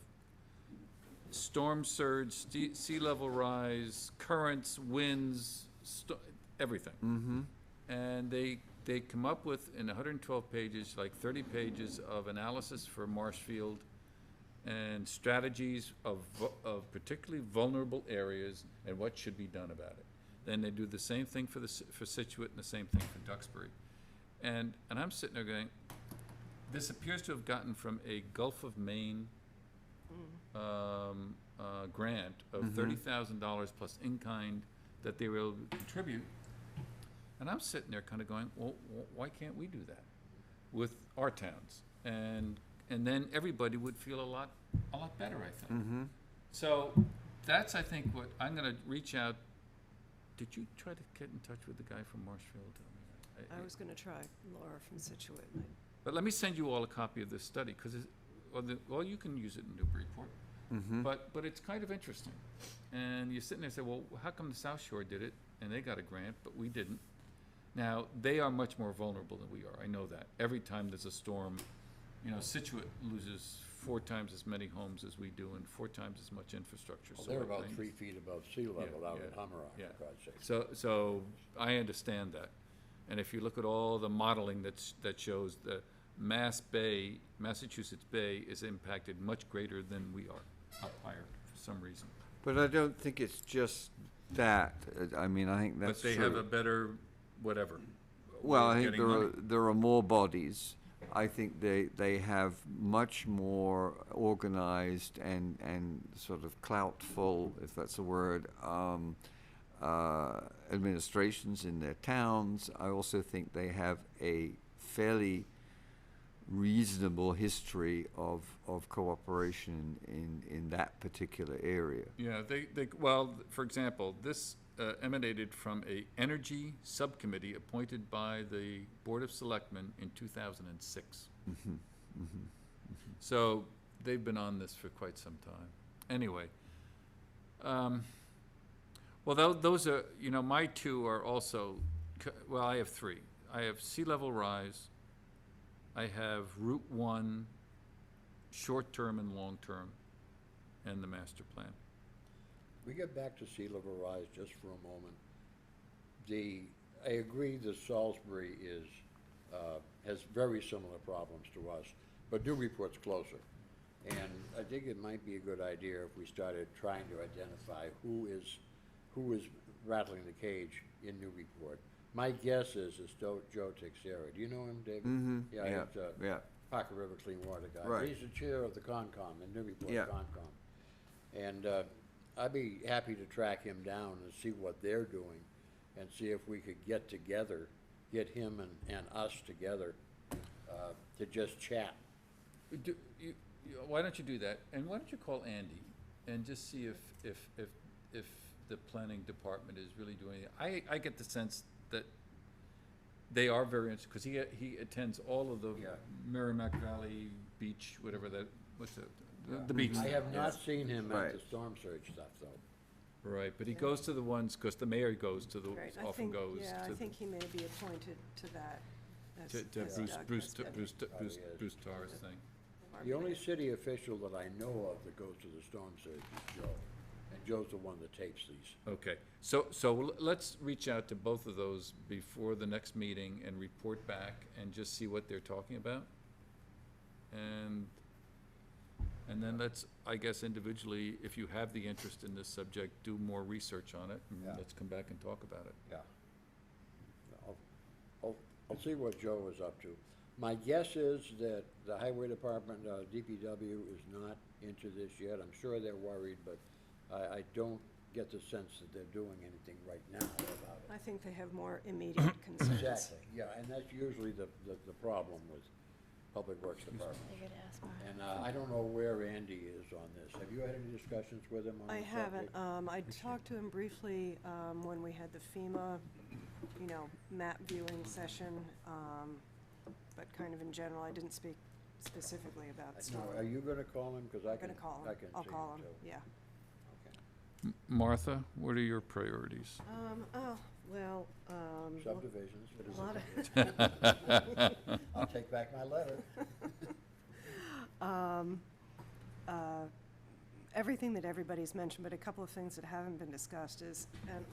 storm surge, sea level rise, currents, winds, everything. And they come up with, in 112 pages, like 30 pages of analysis for Marshfield and strategies of particularly vulnerable areas and what should be done about it. Then they do the same thing for for Situate and the same thing for Duxbury. And I'm sitting there going, this appears to have gotten from a Gulf of Maine grant of $30,000 plus in-kind that they were able to contribute. And I'm sitting there kind of going, well, why can't we do that with our towns? And then everybody would feel a lot better, I think. So that's, I think, what I'm gonna reach out. Did you try to get in touch with the guy from Marshfield? I was gonna try Laura from Situate. But let me send you all a copy of this study, because well, you can use it in Newburyport. But it's kind of interesting. And you're sitting there and say, well, how come the South Shore did it, and they got a grant, but we didn't? Now, they are much more vulnerable than we are, I know that. Every time there's a storm, Situate loses 4 times as many homes as we do, and 4 times as much infrastructure. Well, So they're I about think- 3 feet above sea level out yeah, at Hummerock, yeah. for God's sake. So I understand that. And if you look at all the modeling that shows the Massachusetts Bay is impacted much greater than we are, up higher for some reason. But I don't think it's just that. I mean, I think that's But they true. have a better, whatever. Well, way I of think getting money. there are more bodies. I think they have much more organized and sort of cloutful, if that's a word, administrations in their towns. I also think they have a fairly reasonable history of cooperation in that particular area. Yeah, well, for example, this emanated from a energy subcommittee appointed by the Board of Selectmen in 2006. So they've been on this for quite some time. Anyway, well, those are, my 2 are also, well, I have 3. I have sea level rise, I have Route 1, short-term and long-term, and the master plan. We get back to sea level rise just for a moment. I agree that Salisbury has very similar problems to us, but Newburyport's closer. And I think it might be a good idea if we started trying to identify who is rattling the cage in Newburyport. My guess is Joe Teixeira. Do you know him, David? Yeah, he's yeah. Parker River Clean Water guy. Right. He's the chair of the Concom, the Newburyport Yeah. Concom. And I'd be happy to track him down and see what they're doing and see if we could get together, get him and us together to just chat. Why don't you do that? And why don't you call Andy and just see if the planning department is really doing it? I get the sense that they are very interested, because he attends all of the Yeah. Merrimack Valley Beach, whatever that, what's it? The beach. I have thing. not seen him at Right. the storm surge stuff, though. Right, but he goes to the ones, because the mayor goes to the, Right, I often think, goes yeah, I to think he may be appointed to that. as- to as Bruce, Doug Bruce, has been. Bruce, Oh, yes. Bruce Tarr's thing. The only city official that I know of that goes to the storm surge is Joe. And Joe's the one that tapes these. Okay, so let's reach out to both of those before the next meeting and report back and just see what they're talking about. And then let's, I guess individually, if you have the interest in this subject, do more research on it, and Yeah. let's come back and talk about it. Yeah. I'll see what Joe is up to. My guess is that the Highway Department, DPW, is not into this yet. I'm sure they're worried, but I don't get the sense that they're doing anything right now about it. I think they have more immediate concerns. Exactly, yeah, and that's usually the problem with Public Works Department. And I don't know where Andy is on this. Have you had any discussions with him on I this haven't, subject? I talked to him briefly, when we had the FEMA, map viewing session, but kind of in general, I didn't speak specifically about No, storm. are you gonna call him? Because I I'm can, gonna call I him, can I'll see call him, too. yeah. Okay. Martha, what are your priorities? Well, Subdivisions. a lot of, I'll take back my letter. everything that everybody's mentioned, but a couple of things that haven't been discussed is, and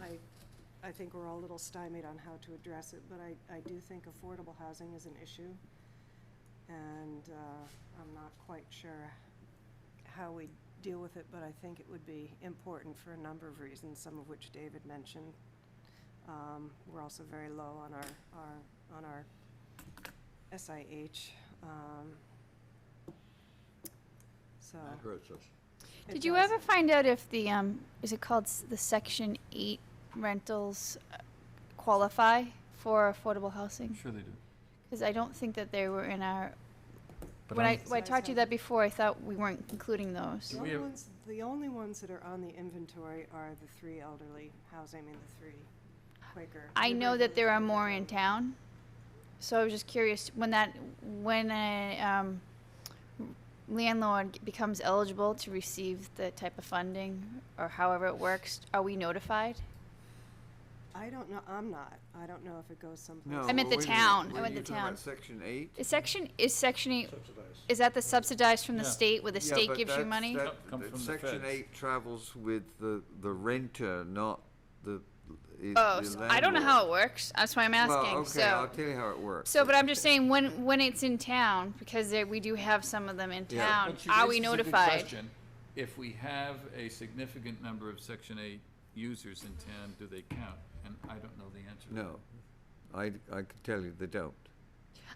I think we're all a little stymied on how to address it, but I do think affordable housing is an issue. And I'm not quite sure how we deal with it, but I think it would be important for a number of reasons, some of which David mentioned. We're also very low on our SIH. So. That hurts us. it Did you does. ever find out if the, is it called the Section 8 rentals qualify for affordable housing? Sure they do. Because I don't think that they were in our, But when I'm- I talked to you that before, I thought we weren't including those. The only ones that are on the inventory are the 3 elderly housing, the 3 Quaker. I know Newbury that there Village are Quaker more in Village. town, so I was just curious, when a landlord becomes eligible to receive the type of funding, or however it works, are we notified? I don't know, I'm not. I don't know if it goes someplace. No, I meant the wait a minute. town. I Were meant you the talking about town. Section 8? Is Section 8, Subsidized. is that the subsidized from the Yeah. state, where the Yeah, state but gives you that's- money? that- Comes from the Section feds. 8 travels with the renter, not the Oh, the so I don't know how it works, that's why I'm asking, Well, okay, I'll so. tell you how it works. So, but I'm just saying, when it's in town, because we do have some of them in Yeah. town, But she are we raises a good notified? question. If we have a significant number of Section 8 users in town, do they count? And I don't know the answer. No, I can tell you they don't.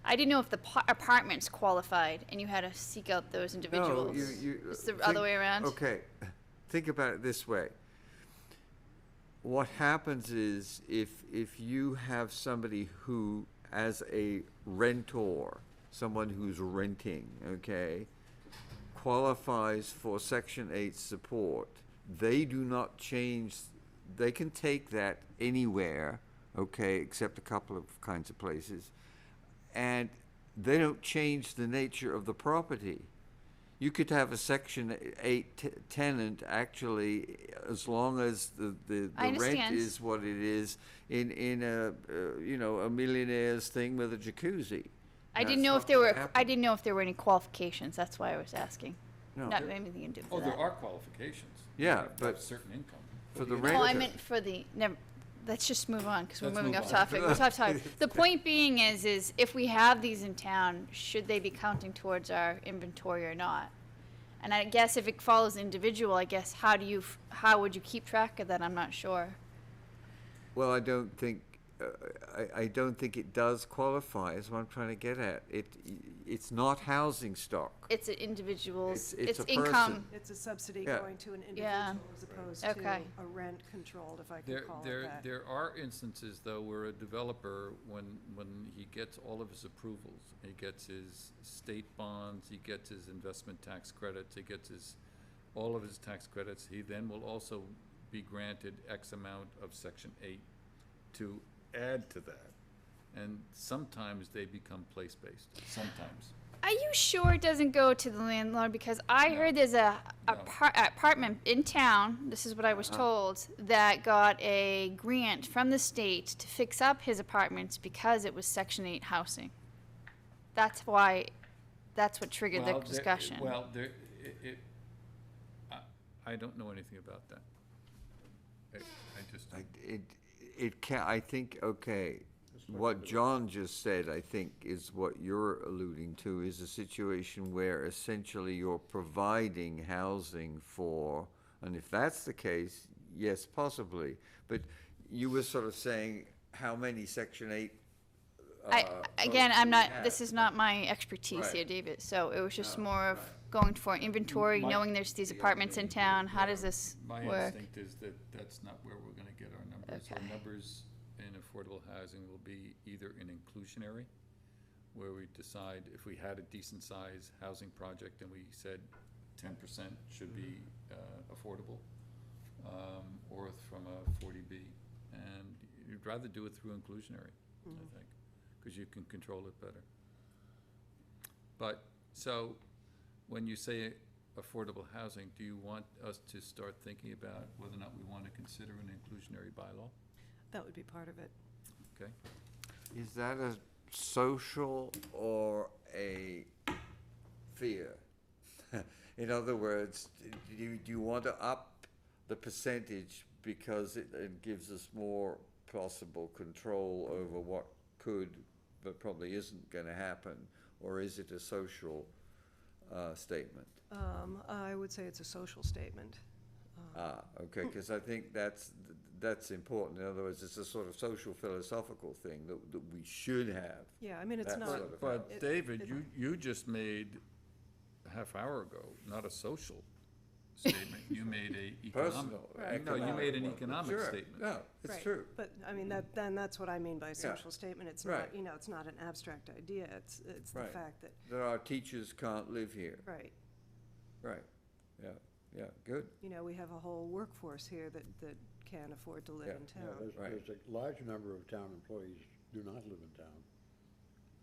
I didn't know if the apartments qualified, and you had to seek out those individuals. No, you. It's the other way around? Okay, think about it this way. What happens is if you have somebody who, as a rentor, someone who's renting, okay, qualifies for Section 8 support, they do not change, they can take that anywhere, okay, except a couple of kinds of places, and they don't change the nature of the property. You could have a Section 8 tenant, actually, as long as the I rent understand. is what it is, in a, a millionaire's thing with a jacuzzi. I That's didn't know if not there gonna were, happen. I didn't know if there were any qualifications, that's why I was asking. No. Not anything to do Oh, with there that. are qualifications. Yeah, You have to have but certain income. For the No, renter. I meant for the, never, let's just move on, because we're Let's moving move off on. topic, we're off topic. The point being is if we have these in town, should they be counting towards our inventory or not? And I guess if it follows individual, I guess, how would you keep track of that? I'm not sure. Well, I don't think it does qualify, is what I'm trying to get at. It's not housing stock. It's an individual's, It's it's a income. person. It's a subsidy Yeah. going to an Yeah. individual as opposed Okay. to a rent controlled, if I can There, call it there, that. there are instances, though, where a developer, when he gets all of his approvals, he gets his state bonds, he gets his investment tax credits, he gets all of his tax credits, he then will also be granted X amount of Section 8 to add to that. And sometimes they become place-based, sometimes. Are you sure it doesn't go to the landlord? Because I No. heard there's a No. apartment in town, this is what I was Uh-huh. told, that got a grant from the state to fix up his apartments because it was Section 8 housing. That's what triggered Well, the discussion. Well, I don't know anything about that. I just, I think, okay, what John just said, I think, is what you're alluding to, is a situation where essentially you're providing housing for, and if that's the case, yes, possibly. But you were sort of saying how many Section 8 Again, folks I'm we not, have. this is not my expertise Right. here, David, so it was just No, more of right. going for inventory, My- knowing there's these The apartments in opening, town, how yeah. does this my work? instinct is that that's not where we're gonna get our numbers. Our Okay. numbers in affordable housing will be either in inclusionary, where we decide if we had a decent-sized housing project and we said 10% should be affordable, or from a 40B. And you'd rather do it through inclusionary, I think, because you can control it better. But, so, when you say affordable housing, do you want us to start thinking about whether or not we want to consider an inclusionary bylaw? That would be part of it. Okay? Is that a social or a fear? In other words, do you want to up the percentage because it gives us more possible control over what could, but probably isn't going to happen? Or is it a social statement? I would say it's a social statement. Okay, because I think that's important. In other words, it's a sort of social philosophical thing that we should have. Yeah, I mean, it's That not. sort of But it- David, it- you just made, a half hour ago, not a social statement, you made a economic. Personal, Right. No, you made an economic. economic Sure. statement. No, it's Right. true. But, I mean, then that's what I mean by social statement. It's Right. not, you know, it's not an abstract idea. It's the Right. fact that, That our teachers can't live here. right, Right, yeah, good. you know, we have a whole workforce here that can't afford to live Yeah. in Yeah, town. Right. there's a large number of town employees do not live in town.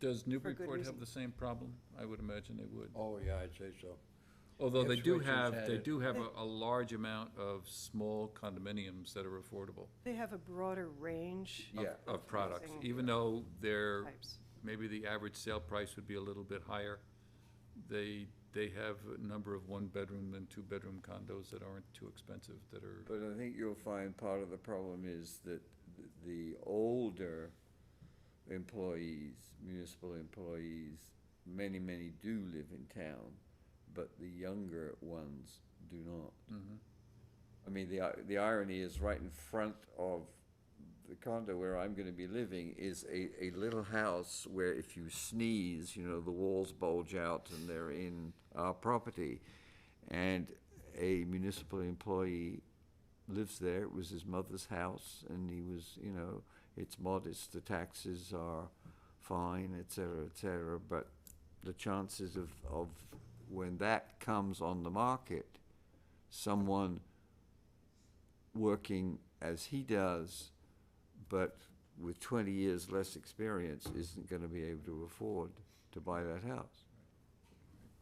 Does good Newburyport reason. have the same problem? I would imagine they would. Oh, yeah, I'd say so. Although they do Ipswich has have, had they it. do have a large amount of small condominiums that are affordable They have a broader range Yeah. of products, Housing even though they're, types. maybe the average sale price would be a little bit higher. They have a number of one-bedroom and two-bedroom condos that aren't too expensive, that are, But I think you'll find part of the problem is that the older employees, municipal employees, many do live in town, but the younger ones do not. Mhm. I mean, the irony is right in front of the condo where I'm gonna be living is a little house where if you sneeze, you know, the walls bulge out and they're in our property. And a municipal employee lives there. It was his mother's house and he was, you know, it's modest, the taxes are fine, et cetera, but the chances of when that comes on the market, someone working as he does, but with 20 years less experience, isn't gonna be able to afford to buy that house.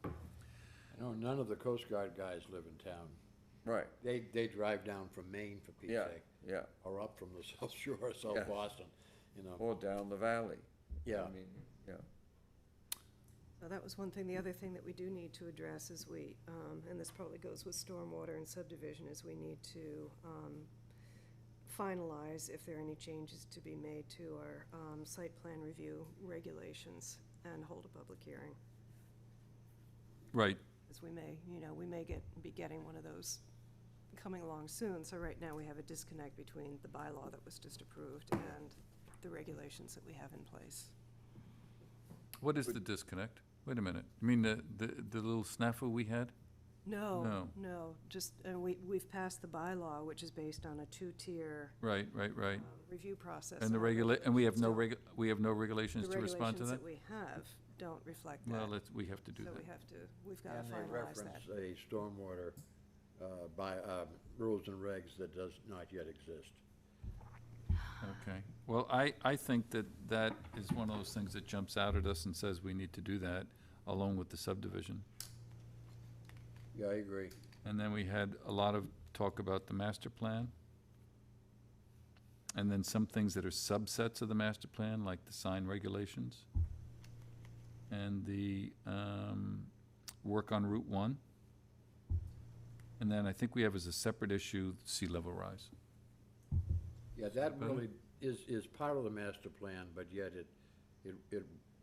I know none of the Coast Guard guys live in town. Right, They drive down from Maine, for Pete's yeah, sake, yeah, or up from the South Shore, South Yeah. Boston, you know. or down the valley. Yeah. I mean, yeah. So that was one thing. The other thing that we do need to address is and this probably goes with stormwater and subdivision, is we need to finalize if there are any changes to be made to our site plan review regulations and hold a public hearing. right. Because we may be getting one of those coming along soon. So right now, we have a disconnect between the bylaw that was just approved and the regulations that we have in place. What is the disconnect? Wait a minute. You mean the little snafu we had? No. No, just, we've passed the bylaw, which is based on a two-tier Right. review process. And we have no regulations The to respond to regulations that? that we have don't reflect that. Well, we have to do So that. we've got to And they finalize that. reference a stormwater, rules and regs that does not yet exist. Okay. Well, I think that is one of those things that jumps out at us and says we need to do that, along with the subdivision. Yeah, I agree. And then we had a lot of talk about the master plan. And then some things that are subsets of the master plan, like the sign regulations. And the work on Route 1. And then I think we have as a separate issue, sea level rise. Yeah, that Better? really is part of the master plan, but yet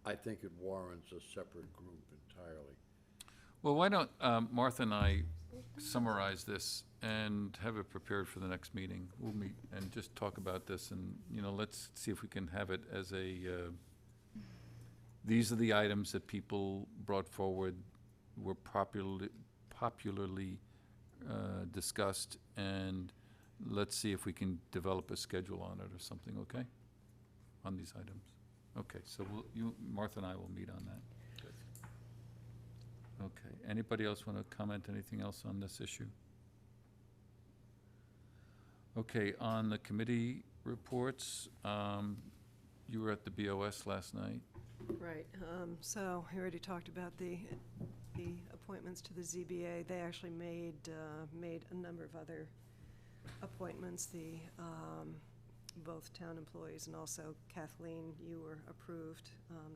I think it warrants a separate group entirely. Well, why don't Martha and I summarize this and have it prepared for the next meeting? We'll meet and just talk about this and, let's see if we can have it as these are the items that people brought forward, were popularly discussed, and let's see if we can develop a schedule on it or something, okay? On these items. Okay, so Martha and I will meet on that. Okay, anybody else want to comment anything else on this issue? Okay, on the committee reports, you were at the BOS last night. Right, so I already talked about the appointments to the ZBA. They actually made a number of other appointments, both town employees and also Kathleen, you were approved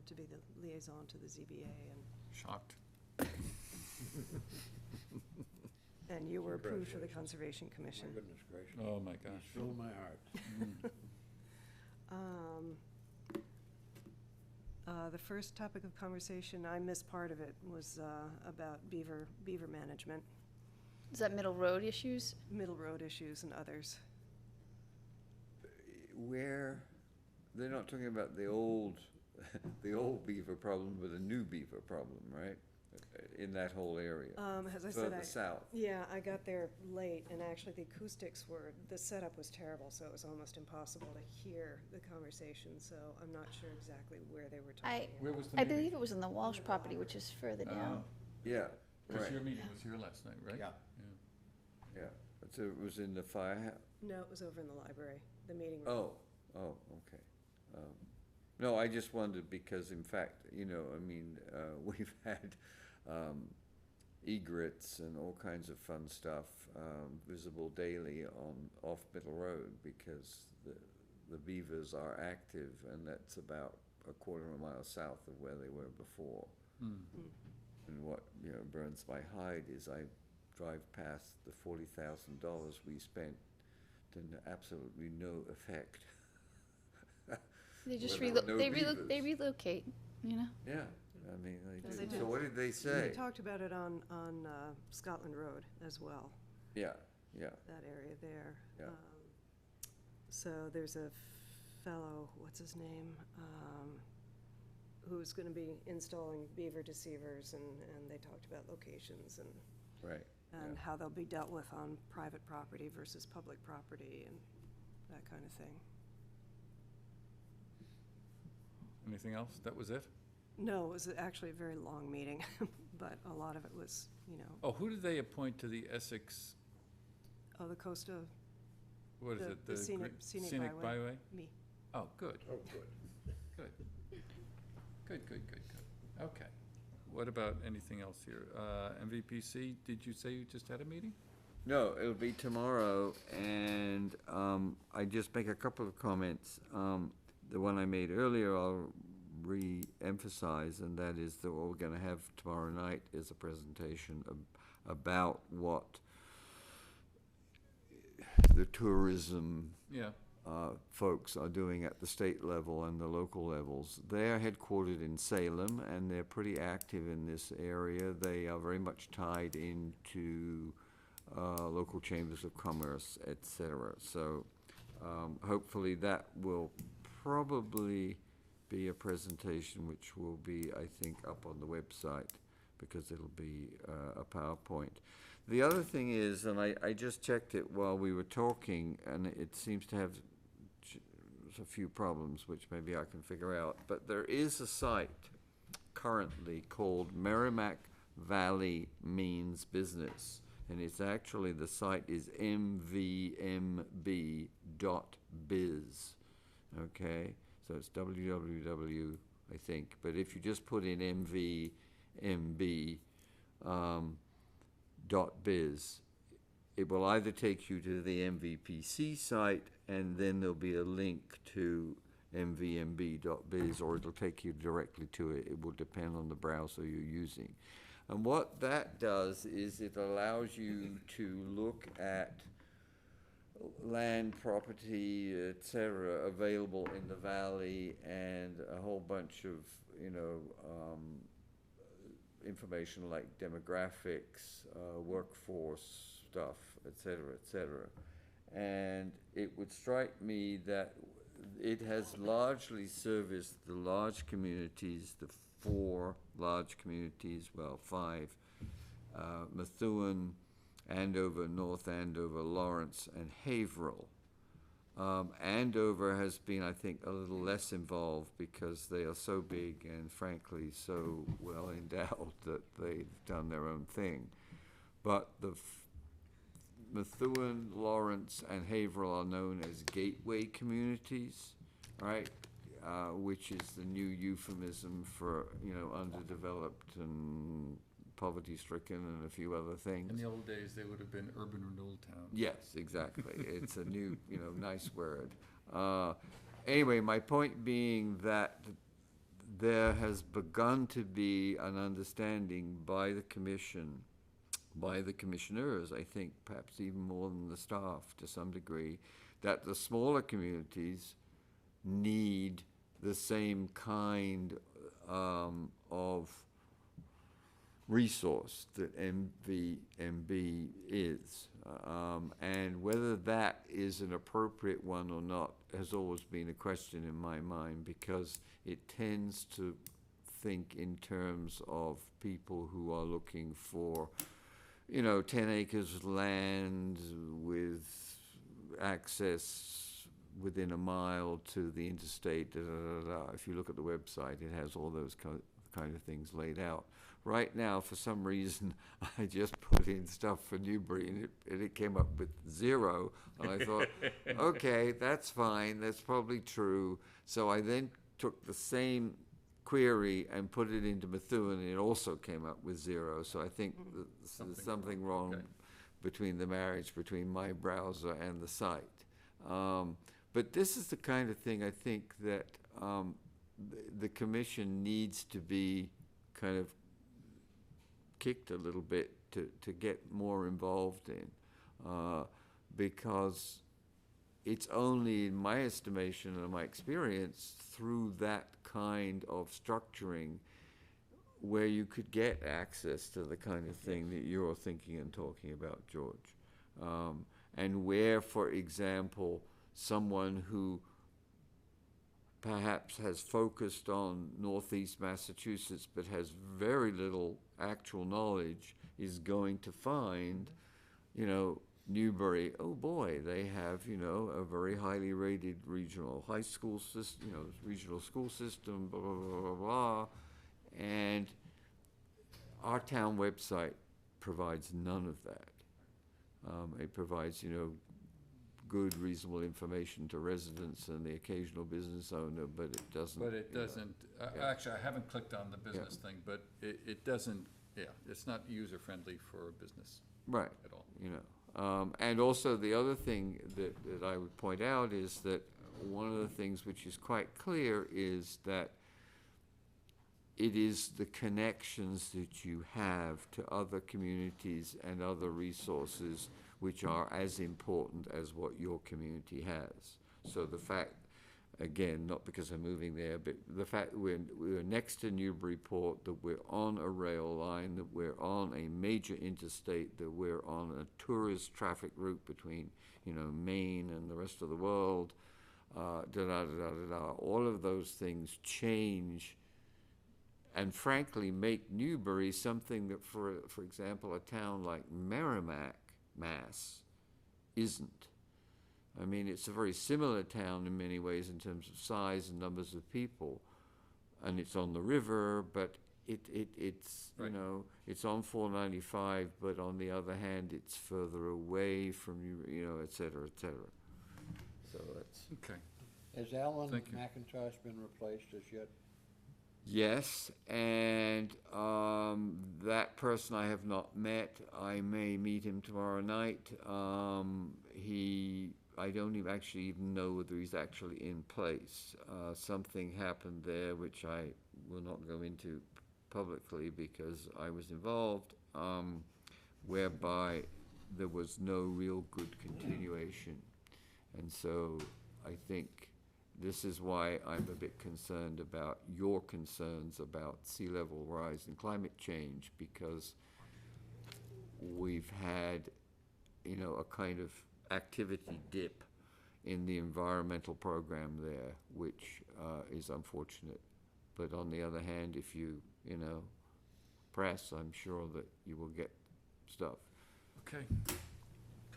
to be the liaison to the ZBA, Shocked. and you were approved for the Conservation My Commission. goodness gracious. Oh, my You gosh. fill my heart. The first topic of conversation, I missed part of it, was about beaver management. Is that Middle Road issues? Middle Road issues and others. Where, they're not talking about the old, the old beaver problem, but a new beaver problem, right? In that whole area, As I said, further south. yeah, I got there late, and actually the acoustics were, the setup was terrible, so it was almost impossible to hear the conversation, so I'm not sure exactly where they were talking about. Where was the I meeting? believe it was on the Walsh property, which is further down. Yeah, Because right, your meeting was here last night, right? Yeah. yeah. So it was in the firehouse? No, it was over in the library, the meeting room. Oh, okay. No, I just wondered because in fact, you know, I mean, we've had egrets and all kinds of fun stuff visible daily off Middle Road because the beavers are active, and that's about a quarter of a mile south of where they were before. And what, you know, burns my hide is I drive past the $40,000 we spent to absolutely no effect. They just Where there were no they beavers. relocate, you know? Yeah, I mean, Yes, they they did. So did. what did they They say? talked about it on Scotland Road as well, Yeah, that area there. Yeah. So there's a fellow, what's his name, who's gonna be installing beaver deceivers, and they talked about locations and right. and Yeah. how they'll be dealt with on private property versus public property and that kind of thing. Anything else? That was it? No, it was actually a very long meeting, but a lot of it was, you know, Oh, who did they appoint to the Essex, the Costa, what is The- it? the Gre- scenic byway. me. Oh, good, Oh, good. good. Good. Okay. What about anything else here? MVPC, did you say you just had a meeting? No, it'll be tomorrow, and I just make a couple of comments. The one I made earlier, I'll re-emphasize, and that is that what we're gonna have tomorrow night is a presentation about what the tourism Yeah. folks are doing at the state level and the local levels. They are headquartered in Salem, and they're pretty active in this area. They are very much tied into local chambers of commerce, et cetera. So hopefully that will probably be a presentation which will be, I think, up on the website, because it'll be a PowerPoint. The other thing is, and I just checked it while we were talking, and it seems to have a few problems, which maybe I can figure out, but there is a site currently called Merrimack Valley Means Business, and it's actually, the site is mvmb.biz, okay? So it's www, I think, but if you just put in mvmb, .biz, it will either take you to the MVPC site, and then there'll be a link to mvmb.biz, or it'll take you directly to it. It will depend on the browser you're using. And what that does is it allows you to look at land, property, et cetera, available in the valley, and a whole bunch of, you know, information like demographics, workforce stuff, et cetera, and it would strike me that it has largely serviced the large communities, the 4 large communities, well, 5, Methuen, Andover, North Andover, Lawrence, and Haverhill. Andover has been, I think, a little less involved because they are so big and frankly so well endowed that they've done their own thing. But the Methuen, Lawrence, and Haverhill are known as gateway communities, right? Which is the new euphemism for, you know, underdeveloped and poverty-stricken and a few other things. In the old days, they would have been urban renewal towns. Yes, exactly. It's a new, you know, nice word. Anyway, my point being that there has begun to be an understanding by the commission, by the commissioners, I think, perhaps even more than the staff to some degree, that the smaller communities need the same kind of resource that MVMB is. And whether that is an appropriate one or not has always been a question in my mind, because it tends to think in terms of people who are looking for, 10 acres of land with access within a mile to the interstate, If you look at the website, it has all those kind of things laid out. Right now, for some reason, I just put in stuff for Newbury, and it came up with 0, and I thought, okay, that's fine, that's probably true. So I then took the same query and put it into Methuen, and it also came up with 0. So I think there's something wrong between the marriage between my browser and the site. But this is the kind of thing I think that the commission needs to be kind of kicked a little bit to get more involved in, because it's only, in my estimation and my experience, through that kind of structuring where you could get access to the kind of thing that you're thinking and talking about, George. And where, for example, someone who perhaps has focused on Northeast Massachusetts but has very little actual knowledge is going to find, Newbury, oh boy, they have, a very highly rated regional high school system, regional school system, blah, blah, blah, blah, blah. And our town website provides none of that. It provides, good, reasonable information to residents and the occasional business owner, but it doesn't. But it doesn't, actually, I haven't clicked on the business thing, but it doesn't, it's not user-friendly for a business. Right. At all. And also the other thing that I would point out is that one of the things which is quite clear is that it is the connections that you have to other communities and other resources which are as important as what your community has. So the fact, again, not because I'm moving there, but the fact that we're next to Newburyport, that we're on a rail line, that we're on a major interstate, that we're on a tourist traffic route between, Maine and the rest of the world, all of those things change and frankly make Newbury something that, for example, a town like Merrimack, Mass, isn't. I mean, it's a very similar town in many ways in terms of size and numbers of people, and it's on the river, but it's Right. It's on 495, but on the other hand, it's further away from et cetera, et cetera. So that's Okay. Has Alan Thank you. McIntosh been replaced as yet? yes, and that person I have not met. I may meet him tomorrow night. I don't even know whether he's actually in place. Something happened there which I will not go into publicly because I was involved, whereby there was no real good continuation. And so I think this is why I'm a bit concerned about your concerns about sea level rise and climate change, because we've had, a kind of activity dip in the environmental program there, which is unfortunate. But on the other hand, if you, press, I'm sure that you will get stuff. Okay.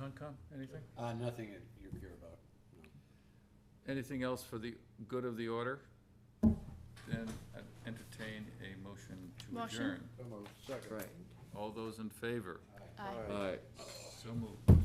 Concom, anything? Nothing that you care about. Anything else for the good of the order? Then I'd entertain a motion to Motion. adjourn. So moved. Second. Right. All those in favor? Aye. All right. So moved.